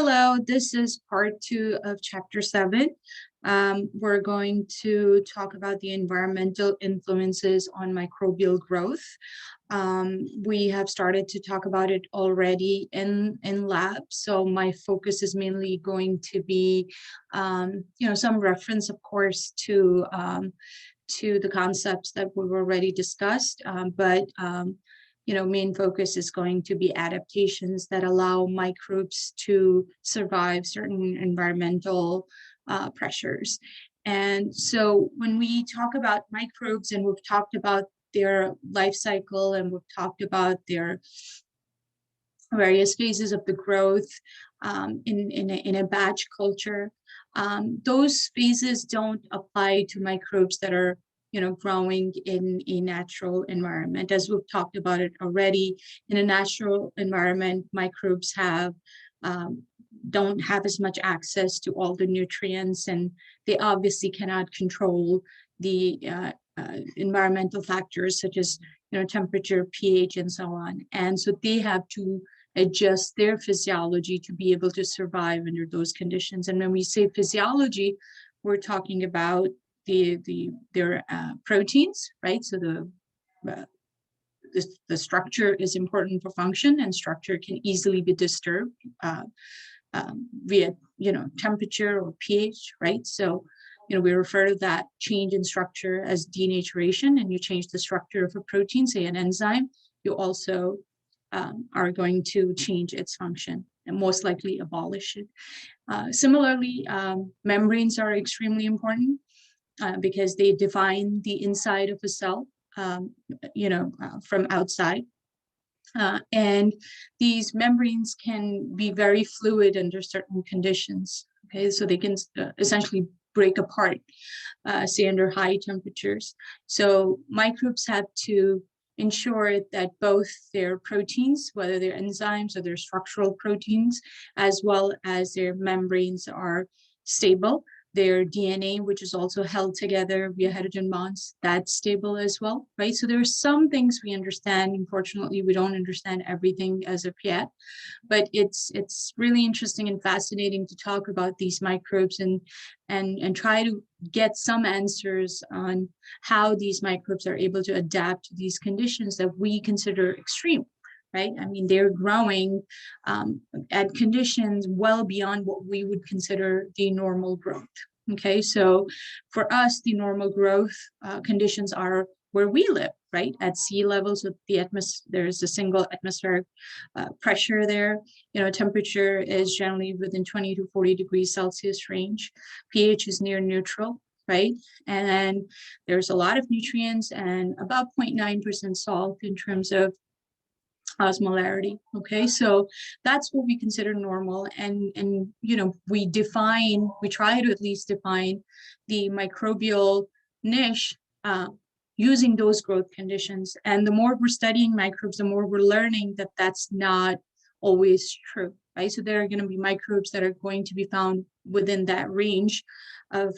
Hello, this is part 2 of chapter 7. We're going to talk about the environmental influences on microbial growth. We have started to talk about it already in lab, so my focus is mainly going to be, some reference, of course, to the concepts that we've already discussed, but main focus is going to be adaptations that allow microbes to survive certain environmental pressures. And so when we talk about microbes, and we've talked about their life cycle, and we've talked about their various phases of the growth in a batch culture, those phases don't apply to microbes that are growing in a natural environment. As we've talked about it already, in a natural environment, microbes don't have as much access to all the nutrients, and they obviously cannot control the environmental factors such as temperature, pH, and so on. And so they have to adjust their physiology to be able to survive under those conditions. And when we say physiology, we're talking about their proteins, right? So the structure is important for function, and structure can easily be disturbed via temperature or pH, right? So we refer to that change in structure as denaturation, and you change the structure of a protein, say an enzyme, you also are going to change its function and most likely abolish it. Similarly, membranes are extremely important because they define the inside of a cell, from outside. And these membranes can be very fluid under certain conditions. Okay, so they can essentially break apart, say under high temperatures. So microbes have to ensure that both their proteins, whether they're enzymes or their structural proteins, as well as their membranes, are stable. Their DNA, which is also held together via hydrogen bonds, that's stable as well, right? So there are some things we understand. Unfortunately, we don't understand everything as of yet, but it's really interesting and fascinating to talk about these microbes and try to get some answers on how these microbes are able to adapt to these conditions that we consider extreme. Right? I mean, they're growing at conditions well beyond what we would consider the normal growth. Okay, so for us, the normal growth conditions are where we live, right? At sea levels with the atmosphere, there's a single atmospheric pressure there. Temperature is generally within 20 to 40 degrees Celsius range. pH is near neutral, right? And then there's a lot of nutrients and about 0.9% salt in terms of osmolarity. Okay, so that's what we consider normal, and we try to at least define the microbial niche using those growth conditions. And the more we're studying microbes, the more we're learning that that's not always true, right? So there are going to be microbes that are going to be found within that range of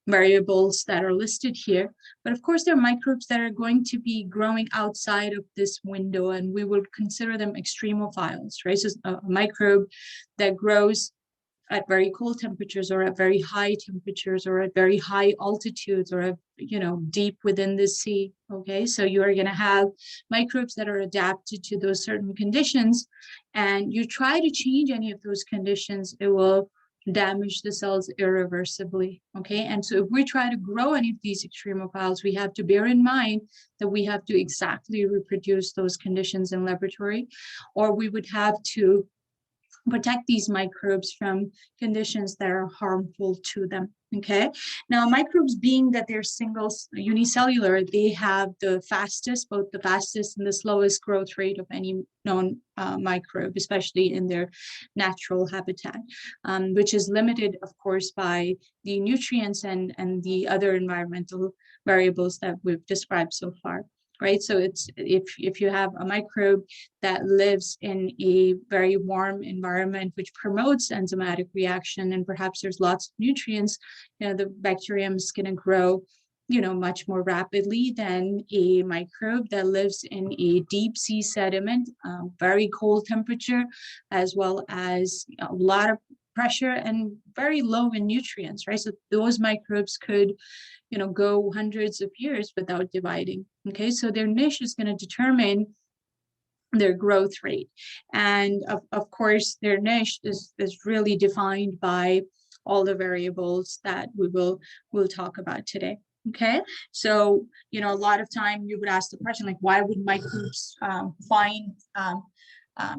variables that are listed here. But of course, there are microbes that are going to be growing outside of this window, and we would consider them extremophiles, right? So a microbe that grows at very cold temperatures or at very high temperatures or at very high altitudes or at, deep within the sea. Okay, so you are going to have microbes that are adapted to those certain conditions, and you try to change any of those conditions, it will damage the cells irreversibly. Okay, and so if we try to grow any of these extremophiles, we have to bear in mind that we have to exactly reproduce those conditions in laboratory, or we would have to protect these microbes from conditions that are harmful to them. Okay, now microbes, being that they're unicellular, they have both the fastest and the slowest growth rate of any known microbe, especially in their natural habitat, which is limited, of course, by the nutrients and the other environmental variables that we've described so far. Right, so it's if you have a microbe that lives in a very warm environment which promotes enzymatic reaction, and perhaps there's lots of nutrients, the bacterium is going to grow much more rapidly than a microbe that lives in a deep sea sediment, very cold temperature, as well as a lot of pressure and very low in nutrients, right? So those microbes could, go hundreds of years without dividing. Okay, so their niche is going to determine their growth rate. And of course, their niche is really defined by all the variables that we'll talk about today. Okay, so a lot of time you would ask the question, like, why would microbes find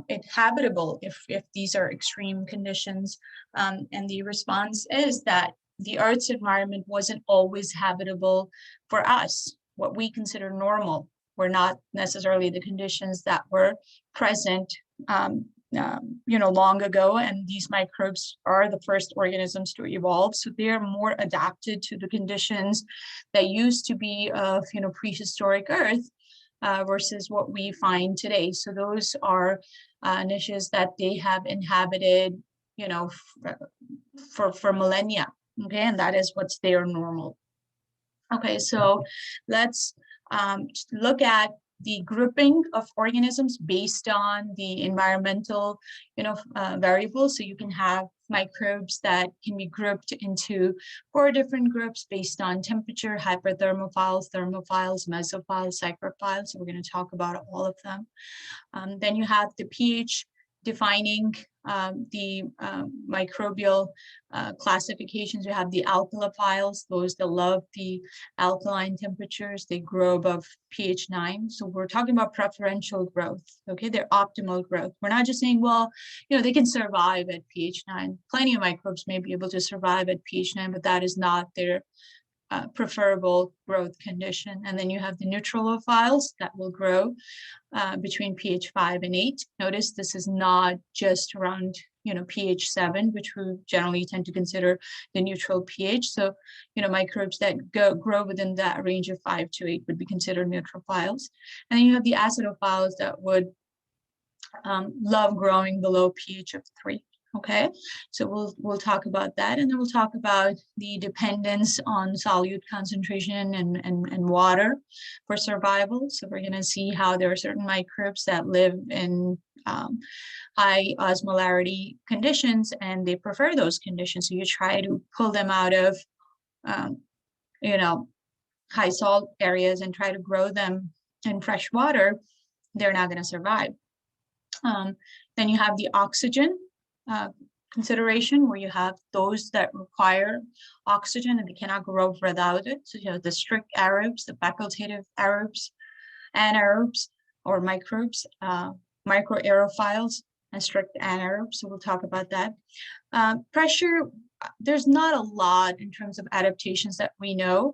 it habitable if these are extreme conditions? And the response is that the Earth's environment wasn't always habitable for us, what we consider normal. Were not necessarily the conditions that were present long ago, and these microbes are the first organisms to evolve, so they're more adapted to the conditions that used to be of prehistoric Earth versus what we find today. So those are niches that they have inhabited for millennia. Okay, and that is what's their normal. Okay, so let's look at the grouping of organisms based on the environmental, variables. So you can have microbes that can be grouped into 4 different groups based on temperature: hyperthermophiles, thermophiles, mesophiles, psychrophiles. So we're going to talk about all of them. Then you have the pH defining the microbial classifications. You have the alkalophiles, those that love the alkaline temperatures. They grow above pH 9. So we're talking about preferential growth. Okay, they're optimal growth. We're not just saying, well, they can survive at pH 9. Plenty of microbes may be able to survive at pH 9, but that is not their preferable growth condition. And then you have the neutrophiles that will grow between pH 5 and 8. Notice this is not just around pH 7, which we generally tend to consider the neutral pH. So microbes that grow within that range of 5 to 8 would be considered neutrophiles. And then you have the acidophiles that would love growing below pH of 3. Okay, so we'll talk about that, and then we'll talk about the dependence on solute concentration and water for survival. So we're going to see how there are certain microbes that live in high osmolarity conditions, and they prefer those conditions. So you try to pull them out of high salt areas and try to grow them in fresh water, they're not going to survive. Then you have the oxygen consideration, where you have those that require oxygen and they cannot grow without it. So you have the strict aerobes, the facultative aerobes, anaerobes or microbes, microaerophiles, and strict anaerobes. So we'll talk about that. Pressure, there's not a lot in terms of adaptations that we know,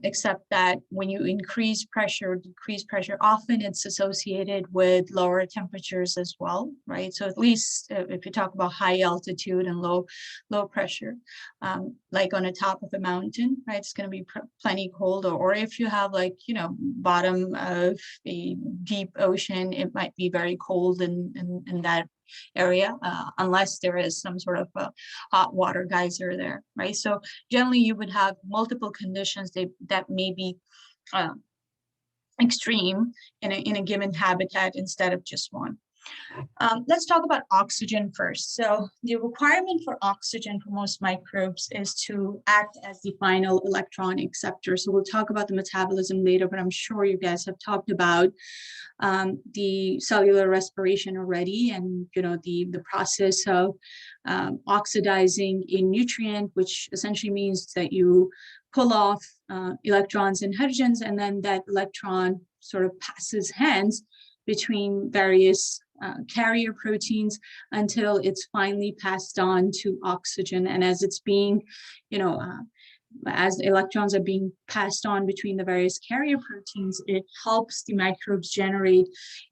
except that when you increase pressure or decrease pressure, often it's associated with lower temperatures as well, right? So at least if you talk about high altitude and low pressure, like on the top of a mountain, right, it's going to be plenty cold. Or if you have bottom of a deep ocean, it might be very cold in that area, unless there is some sort of a hot water geyser there, right? So generally you would have multiple conditions that may be extreme in a given habitat instead of just one. Let's talk about oxygen first. So the requirement for oxygen for most microbes is to act as the final electron acceptor. So we'll talk about the metabolism later, but I'm sure you guys have talked about the cellular respiration already, and the process of oxidizing a nutrient, which essentially means that you pull off electrons and hydrogens, and then that electron sort of passes hands between various carrier proteins until it's finally passed on to oxygen. And as it's being, as electrons are being passed on between the various carrier proteins, it helps the microbes generate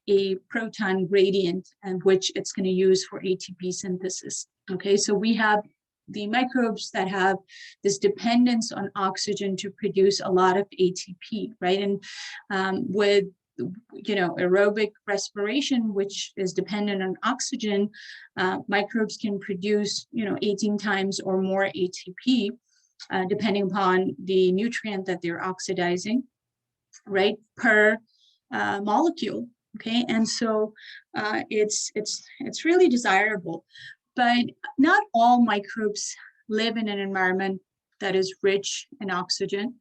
a proton gradient, and which it's going to use for ATP synthesis. Okay, so we have the microbes that have this dependence on oxygen to produce a lot of ATP, right? And with aerobic respiration, which is dependent on oxygen, microbes can produce 18 times or more ATP depending upon the nutrient that they're oxidizing, right, per molecule. Okay, and so it's really desirable, but not all microbes live in an environment that is rich in oxygen.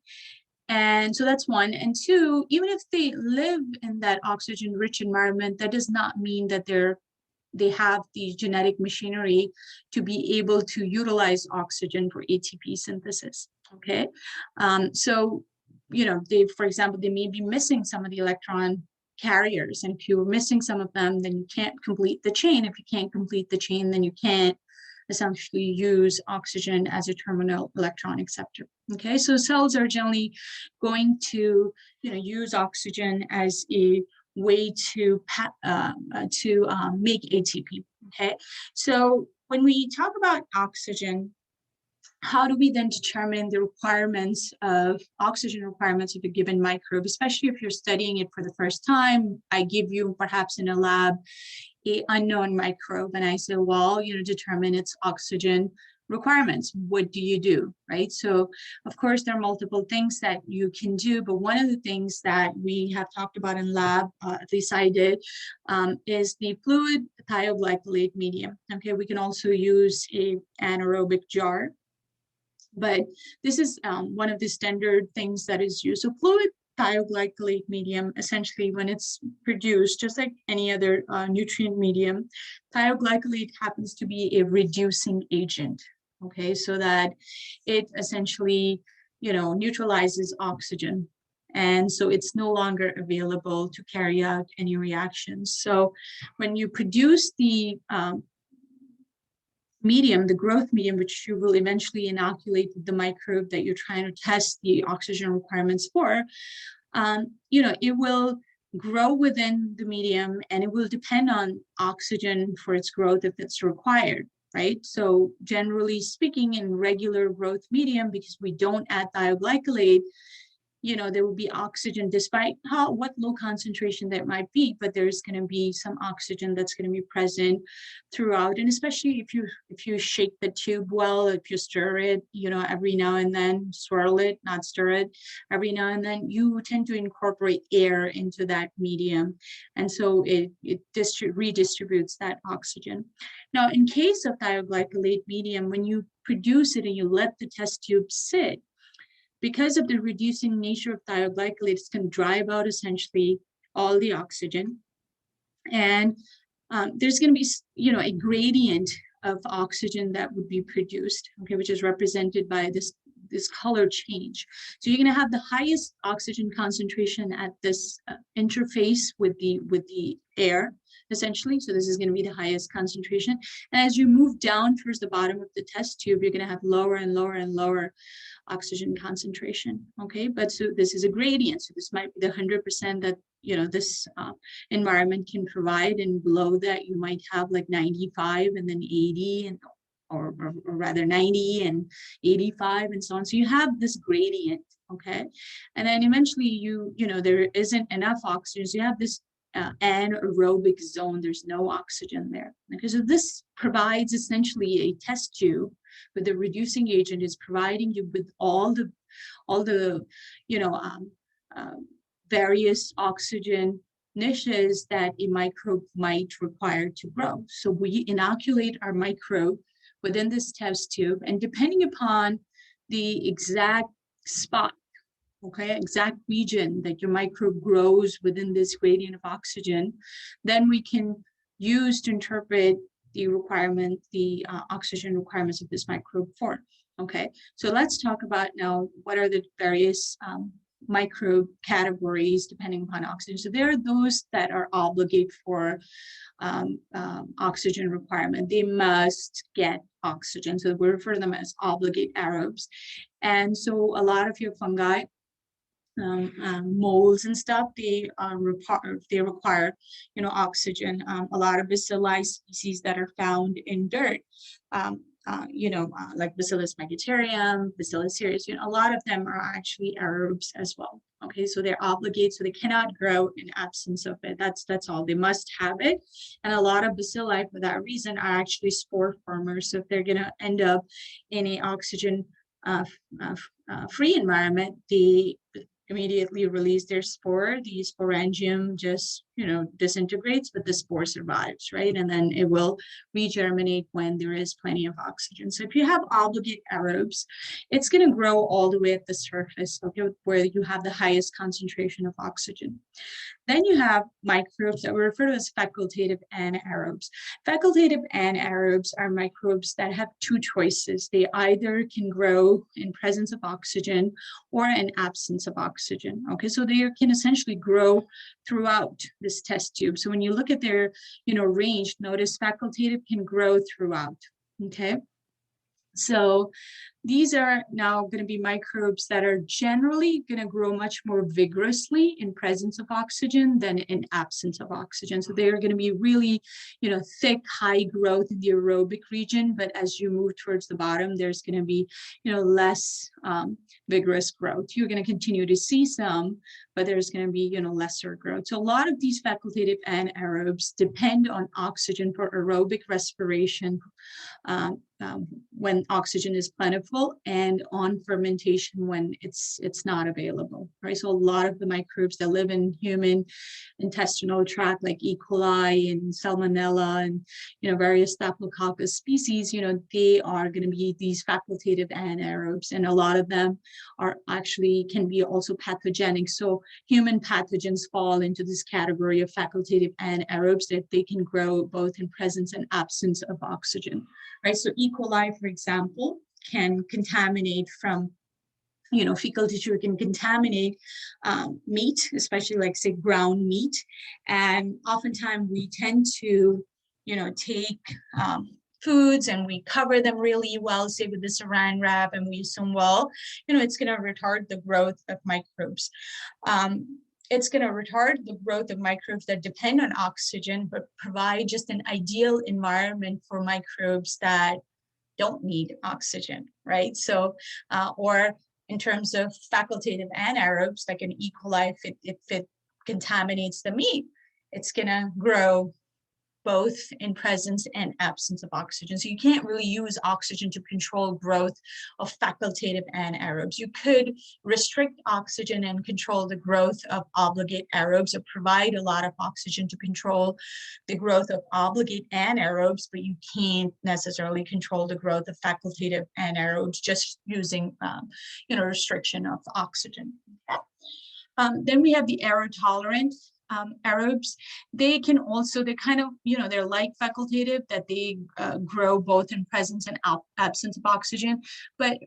And so that's one. And two, even if they live in that oxygen-rich environment, that does not mean that they have the genetic machinery to be able to utilize oxygen for ATP synthesis. Okay, so they, for example, they may be missing some of the electron carriers, and if you're missing some of them, then you can't complete the chain. If you can't complete the chain, then you can't essentially use oxygen as a terminal electron acceptor. Okay, so cells are generally going to use oxygen as a way to make ATP. Okay, so when we talk about oxygen, how do we then determine the requirements of oxygen requirements of a given microbe, especially if you're studying it for the first time? I give you perhaps in a lab a unknown microbe, and I say, well, determine its oxygen requirements. What do you do, right? So of course there are multiple things that you can do, but one of the things that we have talked about in lab, at least I did, is the fluid thioglycolate medium. Okay, we can also use a anaerobic jar, but this is one of the standard things that is used. So fluid thioglycolate medium, essentially when it's produced, just like any other nutrient medium, thioglycolate happens to be a reducing agent. Okay, so that it essentially, neutralizes oxygen. And so it's no longer available to carry out any reactions. So when you produce the medium, the growth medium, which you will eventually inoculate with the microbe that you're trying to test the oxygen requirements for, it will grow within the medium, and it will depend on oxygen for its growth if it's required, right? So generally speaking, in regular growth medium, because we don't add thioglycolate, there will be oxygen despite what low concentration that might be, but there's going to be some oxygen that's going to be present throughout. And especially if you shake the tube well, if you stir it, every now and then, swirl it, not stir it, every now and then, you tend to incorporate air into that medium. And so it redistributes that oxygen. Now, in case of thioglycolate medium, when you produce it and you let the test tube sit, because of the reducing nature of thioglycolate, it's going to drive out essentially all the oxygen. And there's going to be, a gradient of oxygen that would be produced, okay, which is represented by this color change. So you're going to have the highest oxygen concentration at this interface with the air, essentially. So this is going to be the highest concentration. And as you move down towards the bottom of the test tube, you're going to have lower and lower and lower oxygen concentration. Okay, but so this is a gradient. So this might be the 100% that this environment can provide, and below that you might have like 95 and then 80 and or rather 90 and 85 and so on. So you have this gradient, okay? And then eventually there isn't enough oxygen. So you have this anaerobic zone. There's no oxygen there. Okay, so this provides essentially a test tube with the reducing agent is providing you with all the various oxygen niches that a microbe might require to grow. So we inoculate our microbe within this test tube, and depending upon the exact spot, okay, exact region that your microbe grows within this gradient of oxygen, then we can use to interpret the oxygen requirements of this microbe for. Okay, so let's talk about now what are the various microbe categories depending upon oxygen. So there are those that are obligate for oxygen requirement. They must get oxygen. So we refer to them as obligate aerobes. And so a lot of your fungi, molds and stuff, they require oxygen. A lot of bacilli species that are found in dirt, like Bacillus megaterium, Bacillus cereus, a lot of them are actually aerobes as well. Okay, so they're obligate, so they cannot grow in absence of it. That's all. They must have it. And a lot of bacilli, for that reason, are actually spore formers. So if they're going to end up in a oxygen free environment, they immediately release their spore. The sporangium just, disintegrates, but the spore survives, right? And then it will regerminate when there is plenty of oxygen. So if you have obligate aerobes, it's going to grow all the way at the surface, okay, where you have the highest concentration of oxygen. Then you have microbes that we refer to as facultative anaerobes. Facultative anaerobes are microbes that have two choices. They either can grow in presence of oxygen or in absence of oxygen. Okay, so they can essentially grow throughout this test tube. So when you look at their, range, notice facultative can grow throughout. Okay. So these are now going to be microbes that are generally going to grow much more vigorously in presence of oxygen than in absence of oxygen. So they are going to be really, thick, high growth in the aerobic region. But as you move towards the bottom, there's going to be, less vigorous growth. You're going to continue to see some, but there's going to be, lesser growth. So a lot of these facultative anaerobes depend on oxygen for aerobic respiration when oxygen is plentiful, and on fermentation when it's not available, right? So a lot of the microbes that live in human intestinal tract, like E. coli and Salmonella and, various Staphylococcus species, they are going to be these facultative anaerobes, and a lot of them are actually can be also pathogenic. So human pathogens fall into this category of facultative anaerobes, that they can grow both in presence and absence of oxygen, right? So E. coli, for example, can contaminate from, fecal tissue, can contaminate meat, especially like say ground meat. And oftentimes we tend to, take foods and we cover them really well, say with the saran wrap, and we use them well, it's going to retard the growth of microbes. It's going to retard the growth of microbes that depend on oxygen, but provide just an ideal environment for microbes that don't need oxygen, right? So, or in terms of facultative anaerobes, like an E. coli, if it contaminates the meat, it's going to grow both in presence and absence of oxygen. So you can't really use oxygen to control growth of facultative anaerobes. You could restrict oxygen and control the growth of obligate aerobes, or provide a lot of oxygen to control the growth of obligate anaerobes, but you can't necessarily control the growth of facultative anaerobes just using, restriction of oxygen. Then we have the aerotolerant aerobes. They can also, they're kind of, they're like facultative, that they grow both in presence and absence of oxygen, but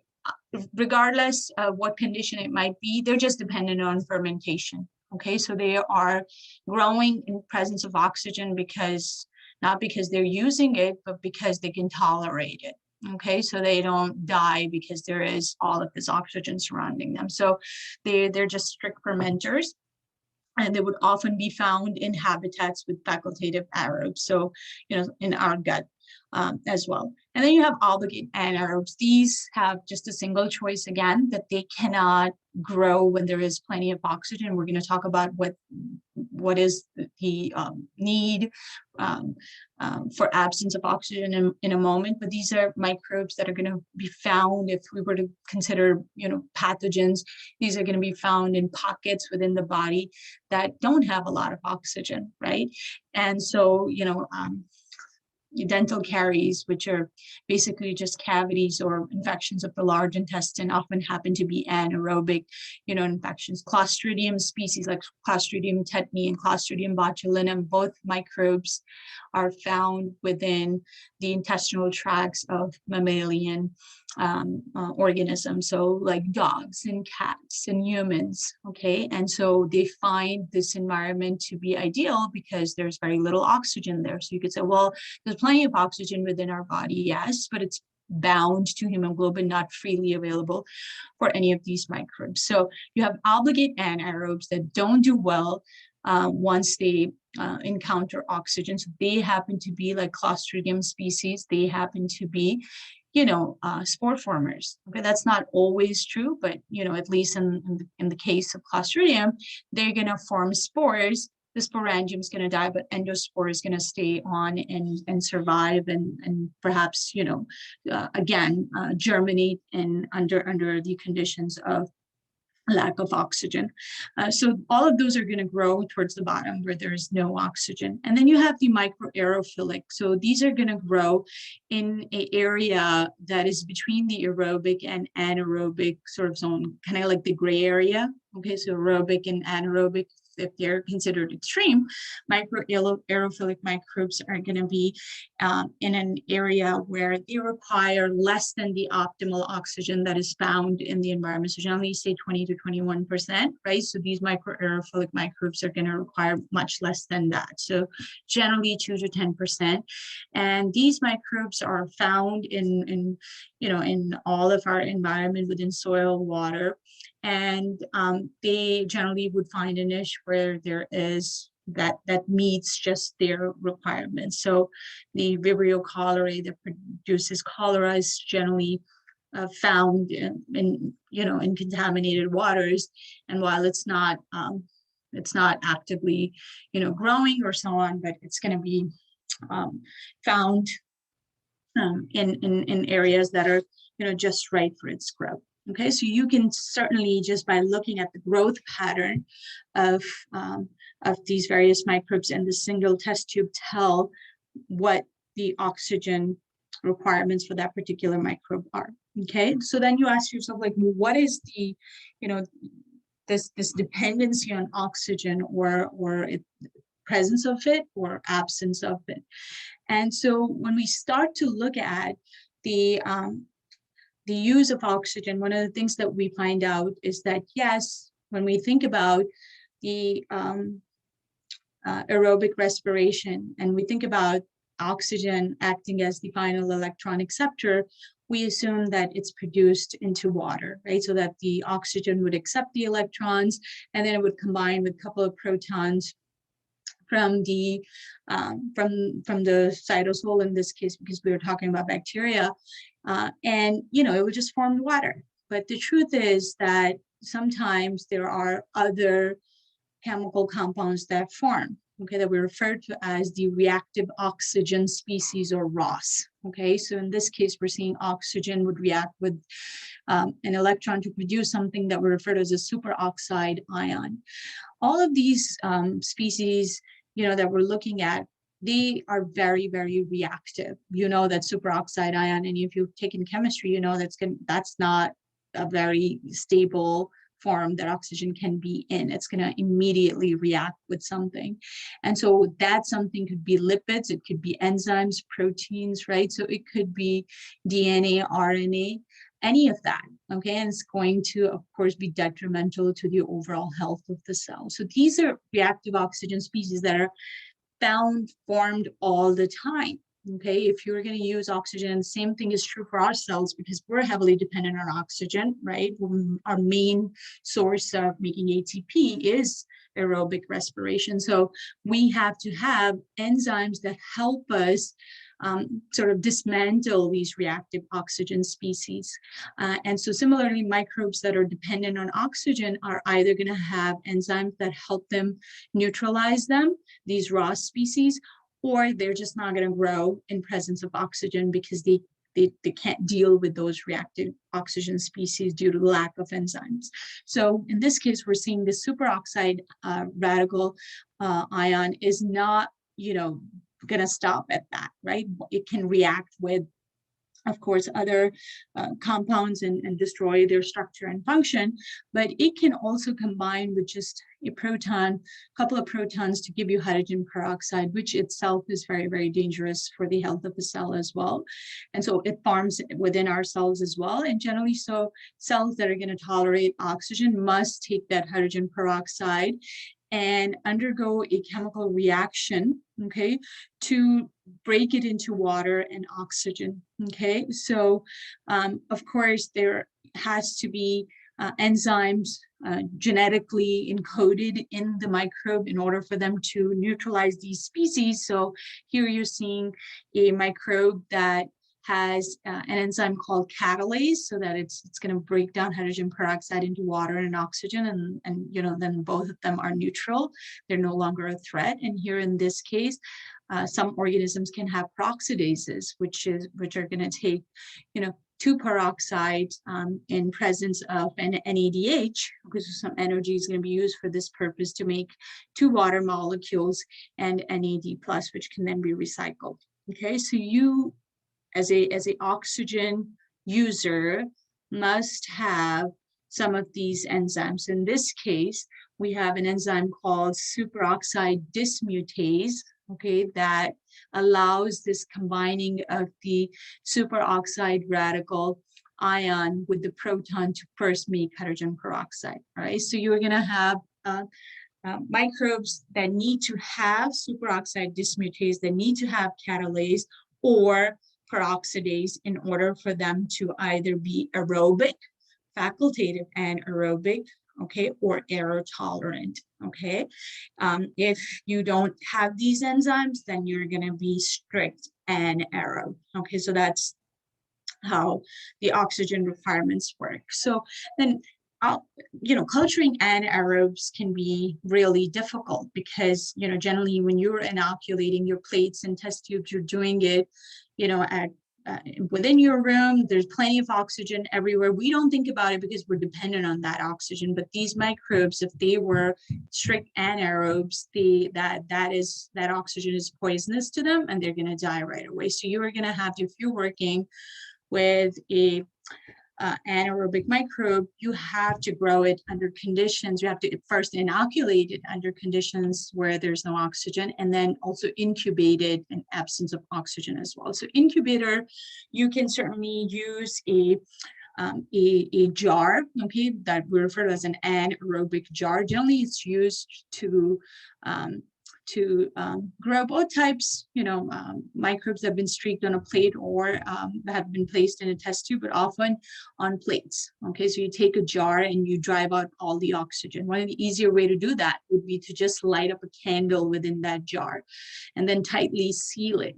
regardless of what condition it might be, they're just dependent on fermentation. Okay, so they are growing in presence of oxygen not because they're using it, but because they can tolerate it. Okay, so they don't die because there is all of this oxygen surrounding them. So they're just strict fermenters. And they would often be found in habitats with facultative aerobes, so in our gut as well. And then you have obligate anaerobes. These have just a single choice, again, that they cannot grow when there is plenty of oxygen. We're going to talk about what is the need for absence of oxygen in a moment, but these are microbes that are going to be found, if we were to consider, pathogens, these are going to be found in pockets within the body that don't have a lot of oxygen, right? And so, dental caries, which are basically just cavities or infections of the large intestine, often happen to be anaerobic, infections. Clostridium species like Clostridium tetani and Clostridium botulinum, both microbes are found within the intestinal tracts of mammalian organisms, so like dogs and cats and humans, okay? And so they find this environment to be ideal because there's very little oxygen there. So you could say, well, there's plenty of oxygen within our body, yes, but it's bound to hemoglobin, not freely available for any of these microbes. So you have obligate anaerobes that don't do well once they encounter oxygen. So they happen to be like Clostridium species. They happen to be, spore formers. Okay, that's not always true, but at least in the case of Clostridium, they're going to form spores the sporangium is going to die, but endospore is going to stay on and survive and perhaps, again, germinate under the conditions of lack of oxygen. So all of those are going to grow towards the bottom where there is no oxygen. And then you have the microaerophilic. So these are going to grow in an area that is between the aerobic and anaerobic sort of zone, kind of like the gray area. Okay, so aerobic and anaerobic, if they're considered extreme, microaerophilic microbes are going to be in an area where they require less than the optimal oxygen that is found in the environment. So generally say 20 to 21%, right? So these microaerophilic microbes are going to require much less than that. So generally 2 to 10%. And these microbes are found in all of our environment within soil, water. And they generally would find a niche where there is that meets just their requirements. So the Vibrio cholerae that produces cholera is generally found in contaminated waters. And while it's not actively growing or so on, but it's going to be found in areas that are just right for its growth. Okay, so you can certainly, just by looking at the growth pattern of these various microbes in the single test tube, tell what the oxygen requirements for that particular microbe are. Okay, so then you ask yourself, like, well, what is the, this dependency on oxygen or presence of it or absence of it? And so when we start to look at the use of oxygen, one of the things that we find out is that, yes, when we think about the aerobic respiration and we think about oxygen acting as the final electron acceptor, we assume that it's produced into water, right? So that the oxygen would accept the electrons and then it would combine with a couple of protons from the cytosol in this case, because we were talking about bacteria, and it would just form water. But the truth is that sometimes there are other chemical compounds that form, okay, that we refer to as the reactive oxygen species, or ROS. Okay, so in this case, we're seeing oxygen would react with an electron to produce something that we refer to as a superoxide ion. All of these species, that we're looking at, they are very, very reactive. That superoxide ion, and if you've taken chemistry, that's not a very stable form that oxygen can be in. It's going to immediately react with something. And so that something could be lipids, it could be enzymes, proteins, right? So it could be DNA, RNA, any of that, okay? And it's going to, of course, be detrimental to the overall health of the cell. So these are reactive oxygen species that are formed all the time. Okay, if you're going to use oxygen, the same thing is true for our cells because we're heavily dependent on oxygen, right? Our main source of making ATP is aerobic respiration. So we have to have enzymes that help us sort of dismantle these reactive oxygen species. And so similarly, microbes that are dependent on oxygen are either going to have enzymes that help them neutralize them, these ROS species, or they're just not going to grow in presence of oxygen because they can't deal with those reactive oxygen species due to the lack of enzymes. So in this case, we're seeing the superoxide radical ion is not, going to stop at that, right? It can react with, of course, other compounds and destroy their structure and function, but it can also combine with just a couple of protons to give you hydrogen peroxide, which itself is very, very dangerous for the health of the cell as well. And so it forms within our cells as well. And generally, so cells that are going to tolerate oxygen must take that hydrogen peroxide and undergo a chemical reaction, okay, to break it into water and oxygen, okay? So, of course, there has to be enzymes genetically encoded in the microbe in order for them to neutralize these species. So here you're seeing a microbe that has an enzyme called catalase, so that it's going to break down hydrogen peroxide into water and oxygen, and then both of them are neutral. They're no longer a threat. And here in this case, some organisms can have peroxidases, which are going to take, 2-peroxide in presence of an NADH, because some energy is going to be used for this purpose to make 2 water molecules and NAD+, which can then be recycled. Okay, so you, as a oxygen user, must have some of these enzymes. In this case, we have an enzyme called superoxide dismutase, okay, that allows this combining of the superoxide radical ion with the proton to first make hydrogen peroxide. All right, so you're going to have microbes that need to have superoxide dismutase, that need to have catalase or peroxidase in order for them to either be aerobic, facultative anaerobic, okay, or aero tolerant, okay. If you don't have these enzymes, then you're going to be strict anaerobe, okay. So that's how the oxygen requirements work. So then, culturing anaerobes can be really difficult because, generally when you're inoculating your plates and test tubes, you're doing it, at within your room. There's plenty of oxygen everywhere. We don't think about it because we're dependent on that oxygen, but these microbes, if they were strict anaerobes, that oxygen is poisonous to them and they're going to die right away. So you are going to have to, if you're working with a anaerobic microbe, you have to grow it under conditions. You have to first inoculate it under conditions where there's no oxygen, and then also incubate it in absence of oxygen as well. So incubator, you can certainly use a jar, okay, that we refer to as an anaerobic jar. Generally, it's used to grow both types, microbes that have been streaked on a plate or have been placed in a test tube, but often on plates. Okay, so you take a jar and you drive out all the oxygen. One of the easier way to do that would be to just light up a candle within that jar and then tightly seal it.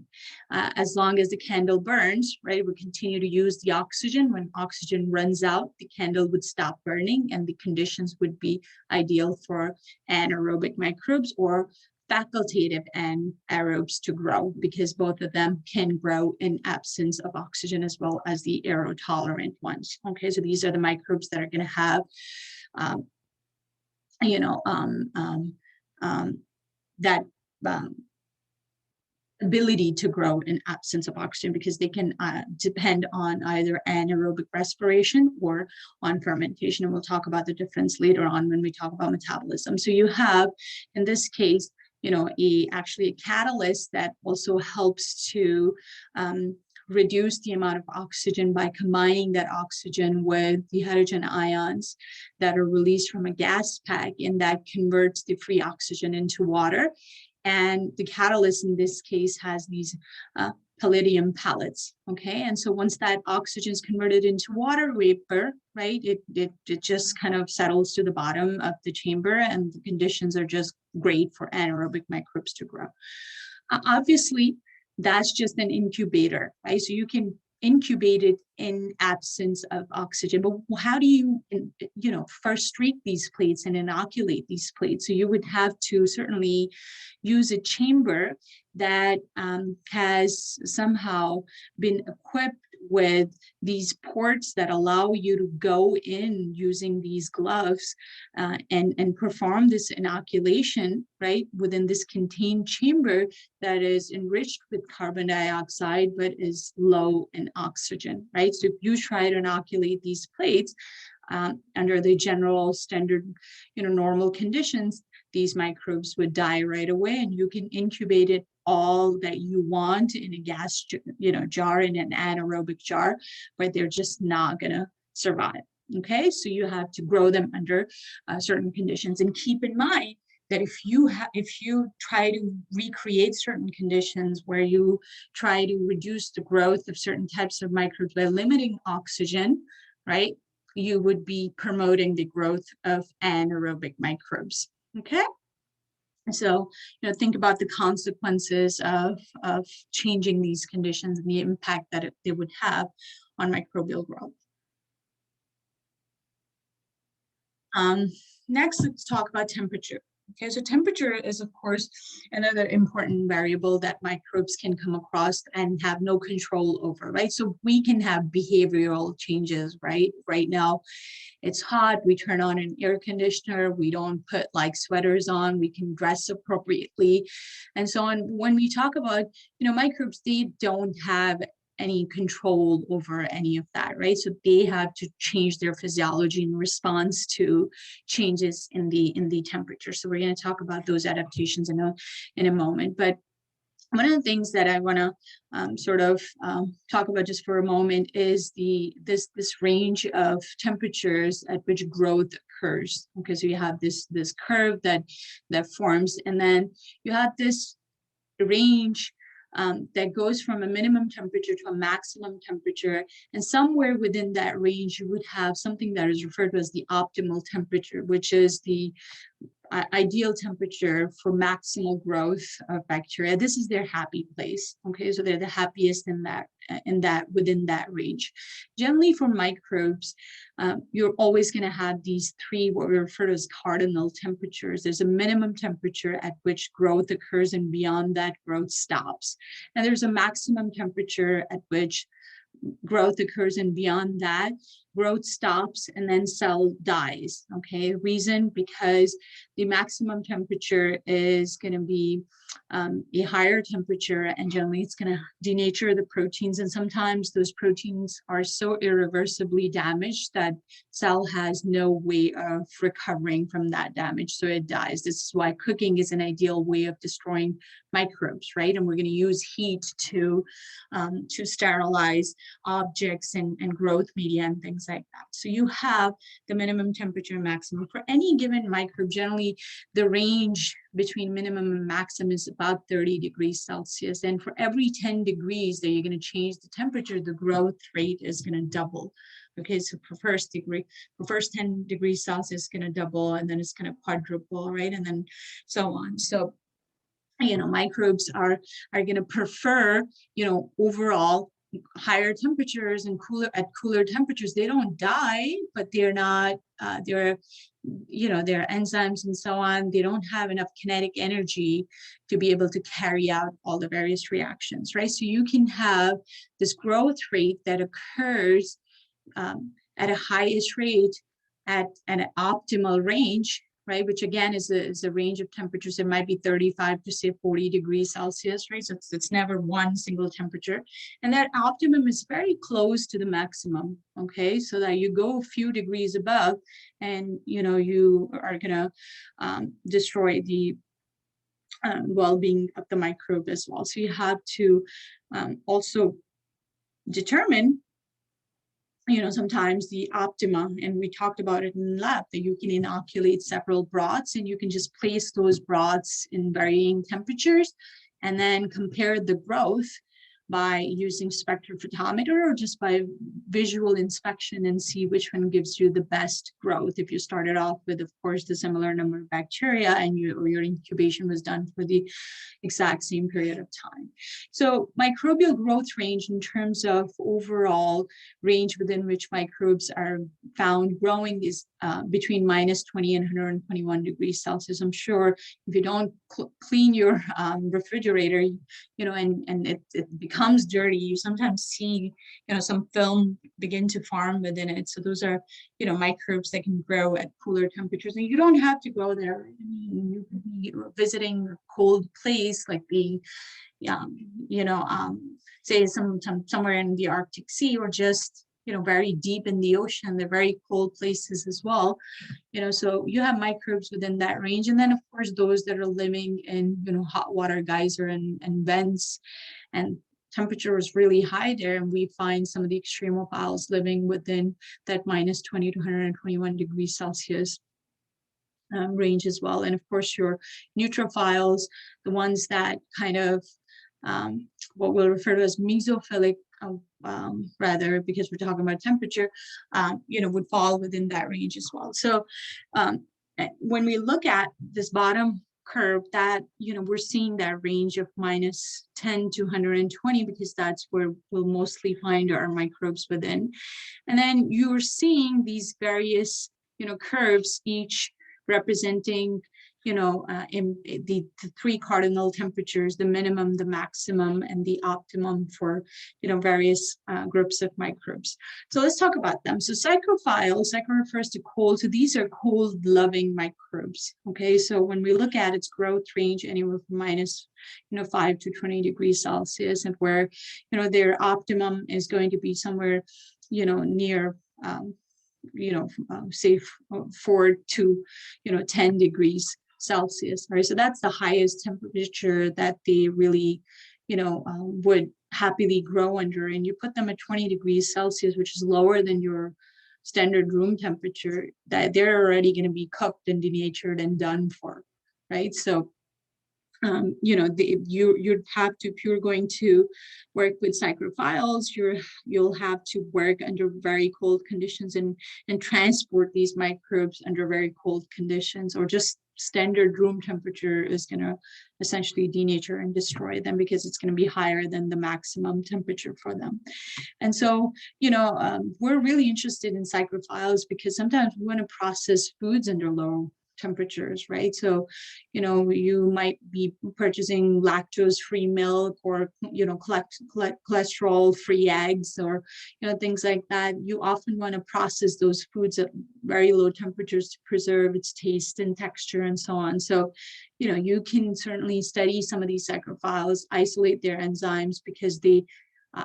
As long as the candle burns, right, we continue to use the oxygen. When oxygen runs out, the candle would stop burning and the conditions would be ideal for anaerobic microbes or facultative anaerobes to grow, because both of them can grow in absence of oxygen as well as the aerotolerant ones. Okay, so these are the microbes that are going to have, that ability to grow in absence of oxygen, because they can depend on either anaerobic respiration or on fermentation. And we'll talk about the difference later on when we talk about metabolism. So you have, in this case, actually a catalyst that also helps to reduce the amount of oxygen by combining that oxygen with the hydrogen ions that are released from a gas pack, and that converts the free oxygen into water. And the catalyst in this case has these palladium pellets, okay? And so once that oxygen is converted into water vapor, right, it just kind of settles to the bottom of the chamber, and the conditions are just great for anaerobic microbes to grow. Obviously, that's just an incubator, right? So you can incubate it in absence of oxygen, but how do you, first streak these plates and inoculate these plates? So you would have to certainly use a chamber that has somehow been equipped with these ports that allow you to go in using these gloves and perform this inoculation, right, within this contained chamber that is enriched with carbon dioxide but is low in oxygen, right? So if you try to inoculate these plates under the general standard, normal conditions, these microbes would die right away, and you can incubate it all that you want in a gas, jar, in an anaerobic jar, but they're just not going to survive. Okay, so you have to grow them under certain conditions, and keep in mind that if you try to recreate certain conditions where you try to reduce the growth of certain types of microbes by limiting oxygen, right, you would be promoting the growth of anaerobic microbes. Okay. So, think about the consequences of changing these conditions and the impact that they would have on microbial growth. Next, let's talk about temperature. Okay, so temperature is, of course, another important variable that microbes can come across and have no control over, right? So we can have behavioral changes, right? Right now, it's hot, we turn on an air conditioner, we don't put like sweaters on, we can dress appropriately, and so on. When we talk about, microbes, they don't have any control over any of that, right? So they have to change their physiology in response to changes in the temperature. So we're going to talk about those adaptations in a moment. But one of the things that I want to talk about just for a moment is this range of temperatures at which growth occurs. Okay, so you have this curve that forms, and then you have this range that goes from a minimum temperature to a maximum temperature, and somewhere within that range you would have something that is referred to as the optimal temperature, which is the ideal temperature for maximal growth of bacteria. This is their happy place. Okay, so they're the happiest in that within that range. Generally, for microbes, you're always going to have these three, what we refer to as cardinal temperatures. There's a minimum temperature at which growth occurs, and beyond that, growth stops. And there's a maximum temperature at which growth occurs, and beyond that, growth stops and then cell dies. Okay, reason because the maximum temperature is going to be a higher temperature, and generally it's going to denature the proteins, and sometimes those proteins are so irreversibly damaged that cell has no way of recovering from that damage, so it dies. This is why cooking is an ideal way of destroying microbes, right? And we're going to use heat to sterilize objects and growth media and things like that. So you have the minimum temperature and maximum. For any given microbe, generally the range between minimum and maximum is about 30 degrees Celsius. And for every 10 degrees that you're going to change the temperature, the growth rate is going to double. Okay, so for first 10 degrees Celsius is going to double, and then it's going to quadruple, right? And then so on. So microbes are going to prefer, overall higher temperatures and cooler temperatures. They don't die, but they're not, their enzymes and so on, they don't have enough kinetic energy to be able to carry out all the various reactions, right? So you can have this growth rate that occurs at a highest rate at an optimal range, right? Which again is a range of temperatures. It might be 35 to say 40 degrees Celsius, right? So it's never one single temperature. And that optimum is very close to the maximum, okay? So that you go a few degrees above and, you are gonna destroy the well-being of the microbe as well. So you have to also determine sometimes the optima, and we talked about it in lab, that you can inoculate several broths and you can just place those broths in varying temperatures and then compare the growth by using spectrophotometer or just by visual inspection and see which one gives you the best growth. If you started off with, of course, the similar number of bacteria and your incubation was done for the exact same period of time. So microbial growth range in terms of overall range within which microbes are found growing is between -20 and 121 degrees Celsius. I'm sure if you don't clean your refrigerator, and it becomes dirty, you sometimes see, some film begin to form within it. So those are, microbes that can grow at cooler temperatures, and you don't have to go there. I mean, you could be visiting a cold place like the, say somewhere in the Arctic Sea, or just, very deep in the ocean. They're very cold places as well. So you have microbes within that range. And then of course, those that are living in, hot water geyser and vents, and temperature is really high there. And we find some of the extremophiles living within that -20 to 121 degrees Celsius range as well. And of course, your neutrophiles, the ones that kind of what we'll refer to as mesophilic, rather, because we're talking about temperature, would fall within that range as well. So when we look at this bottom curve that, we're seeing that range of -10 to 120, because that's where we'll mostly find our microbes within. And then you're seeing these various, curves, each representing, in the three cardinal temperatures, the minimum, the maximum, and the optimum for, various groups of microbes. So let's talk about them. So psychrophile refers to cold. So these are cold-loving microbes. Okay, so when we look at its growth range, anywhere from -5 to 20 degrees Celsius, and where, their optimum is going to be somewhere, near say 4 to 10 degrees Celsius, right? So that's the highest temperature that they really, would happily grow under. And you put them at 20 degrees Celsius, which is lower than your standard room temperature, that they're already going to be cooked and denatured and done for, right? So you'd have to, if you're going to work with psychrophiles, you'll have to work under very cold conditions and transport these microbes under very cold conditions, or just standard room temperature is going to essentially denature and destroy them, because it's going to be higher than the maximum temperature for them. And so, we're really interested in psychrophiles because sometimes we want to process foods under low temperatures, right? So, you might be purchasing lactose-free milk, or, cholesterol-free eggs, or, things like that. You often want to process those foods at very low temperatures to preserve its taste and texture and so on. So, you can certainly study some of these psychrophiles, isolate their enzymes, because they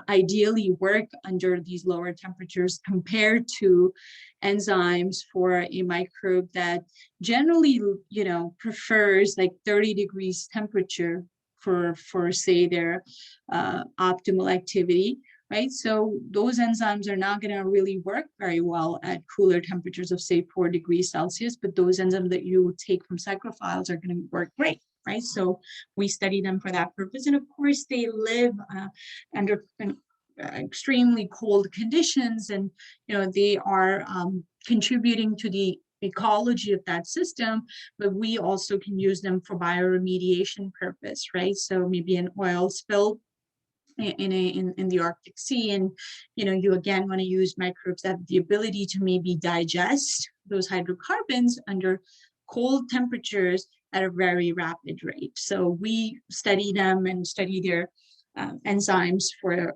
ideally work under these lower temperatures, compared to enzymes for a microbe that generally, prefers like 30 degrees temperature for say their optimal activity, right? So those enzymes are not going to really work very well at cooler temperatures of say 4 degrees Celsius, but those enzymes that you take from psychrophiles are going to work great, right? So we study them for that purpose. And of course, they live under extremely cold conditions, and they are contributing to the ecology of that system, but we also can use them for bioremediation purpose, right? So maybe an oil spill in the Arctic Sea, and you again want to use microbes that have the ability to maybe digest those hydrocarbons under cold temperatures at a very rapid rate. So we study them and study their enzymes for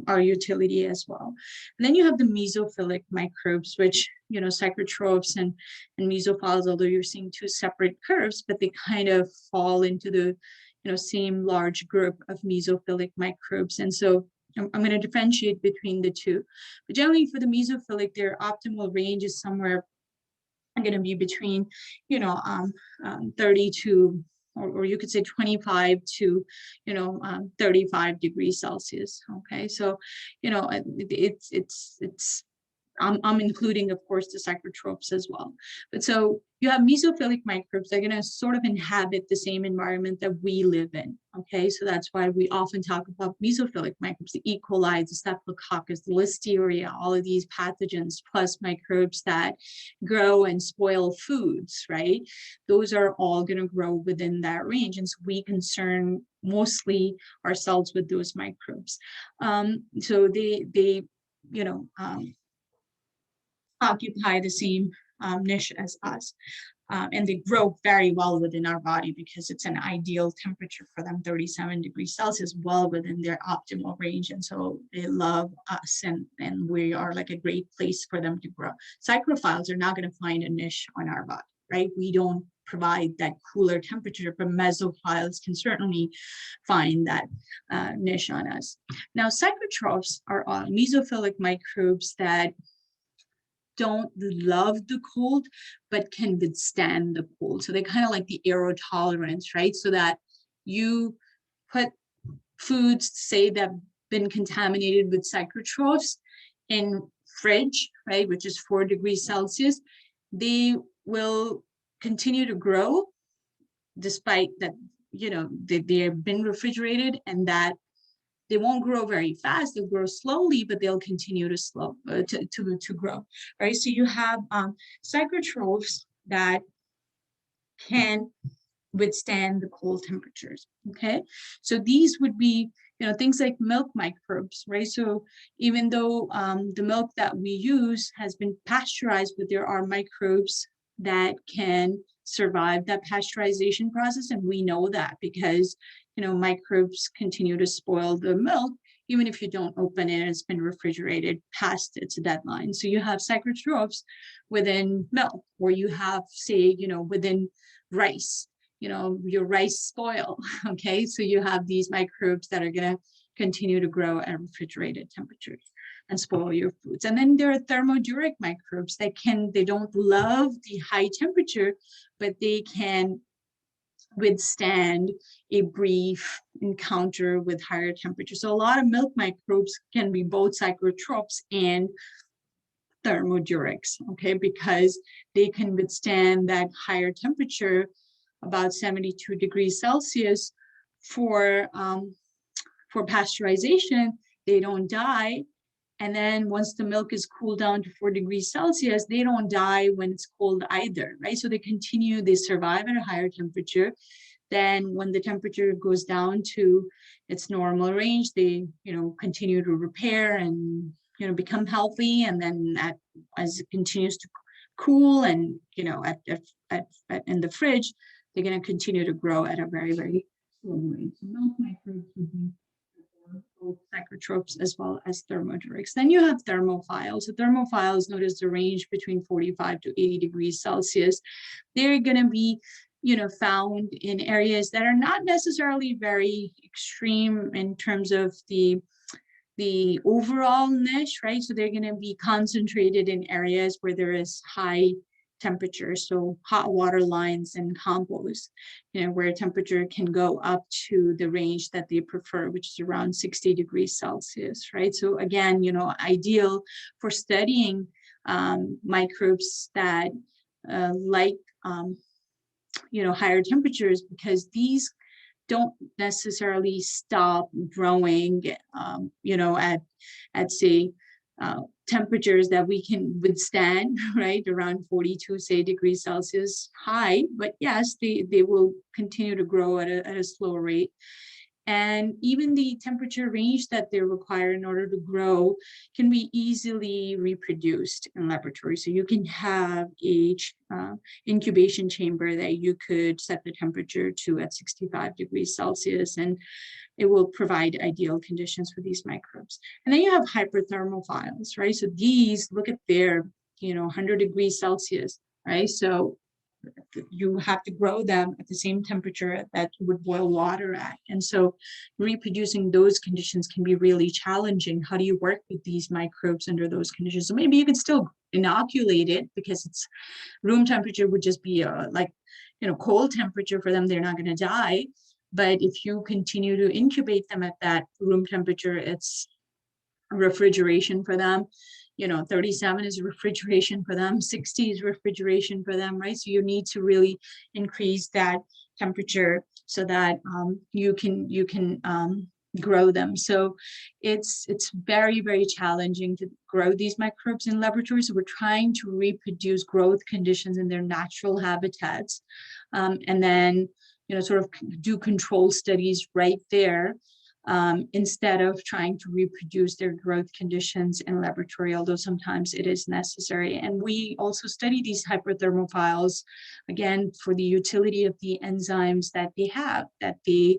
our utility as well. And then you have the mesophilic microbes, which, psychrotrophs and mesophiles, although you're seeing two separate curves, but they kind of fall into the, same large group of mesophilic microbes. And so I'm going to differentiate between the two. But generally for the mesophilic, their optimal range is somewhere going to be between, 30 to, or you could say 25 to, 35 degrees Celsius. Okay, so, I'm including, of course, the psychrotrophs as well. But so you have mesophilic microbes. They're going to sort of inhabit the same environment that we live in. Okay, so that's why we often talk about mesophilic microbes, the E. coli, the Staphylococcus, the Listeria, all of these pathogens, plus microbes that grow and spoil foods, right? Those are all going to grow within that range. And so we concern mostly ourselves with those microbes. So they occupy the same niche as us. And they grow very well within our body because it's an ideal temperature for them, 37 degrees Celsius, well within their optimal range. And so they love us, and we are like a great place for them to grow. Psychrophiles are not going to find a niche on our body, right? We don't provide that cooler temperature, but mesophiles can certainly find that niche on us. Now, psychrotrophs are mesophilic microbes that don't love the cold, but can withstand the cold. So they kind of like the aerotolerance, right? So that you put foods, say, that have been contaminated with psychrotrophs in fridge, right, which is 4 degrees Celsius, they will continue to grow despite that, they have been refrigerated, and that they won't grow very fast. They'll grow slowly, but they'll continue to grow, right? So you have psychrotrophs that can withstand the cold temperatures. Okay, so these would be, things like milk microbes, right? So even though the milk that we use has been pasteurized, but there are microbes that can survive that pasteurization process, and we know that because microbes continue to spoil the milk even if you don't open it and it's been refrigerated past its deadline. So you have psychrotrophs within milk, or you have, say, within rice, your rice spoil. Okay, so you have these microbes that are going to continue to grow at refrigerated temperatures and spoil your foods. And then there are thermoduric microbes that they don't love the high temperature, but they can withstand a brief encounter with higher temperatures. So a lot of milk microbes can be both psychrotrophs and thermodurics, okay, because they can withstand that higher temperature, about 72 degrees Celsius, for pasteurization. They don't die. And then once the milk is cooled down to 4 degrees Celsius, they don't die when it's cold either, right? So they survive at a higher temperature. Then when the temperature goes down to its normal range, they, continue to repair and, become healthy. And then as it continues to cool and, in the fridge, they're going to continue to grow at a very, very slow rate. So milk microbes would be both psychrotrophs as well as thermodurics. Then you have thermophiles. So thermophiles, notice the range between 45 to 80 degrees Celsius. They're going to be, found in areas that are not necessarily very extreme in terms of the overall niche, right? So they're going to be concentrated in areas where there is high temperature, so hot water lines and compost, where temperature can go up to the range that they prefer, which is around 60 degrees Celsius, right? So again, ideal for studying microbes that like higher temperatures, because these don't necessarily stop growing, at say temperatures that we can withstand, right, around 42, say, degrees Celsius high. But yes, they will continue to grow at a slow rate. And even the temperature range that they require in order to grow can be easily reproduced in laboratory. So you can have a incubation chamber that you could set the temperature to at 65 degrees Celsius, and it will provide ideal conditions for these microbes. And then you have hyperthermophiles, right? So these, look at their, 100 degrees Celsius, right? So you have to grow them at the same temperature that you would boil water at. And so reproducing those conditions can be really challenging. How do you work with these microbes under those conditions? So maybe you can still inoculate it, because it's room temperature would just be cold temperature for them. They're not going to die. But if you continue to incubate them at that room temperature, it's refrigeration for them. 37 is refrigeration for them, 60 is refrigeration for them, right? So you need to really increase that temperature so that you can grow them. So it's very, very challenging to grow these microbes in laboratories. So we're trying to reproduce growth conditions in their natural habitats, and then sort of do control studies right there, instead of trying to reproduce their growth conditions in laboratory, although sometimes it is necessary. And we also study these hyperthermophiles, again, for the utility of the enzymes that they have, that they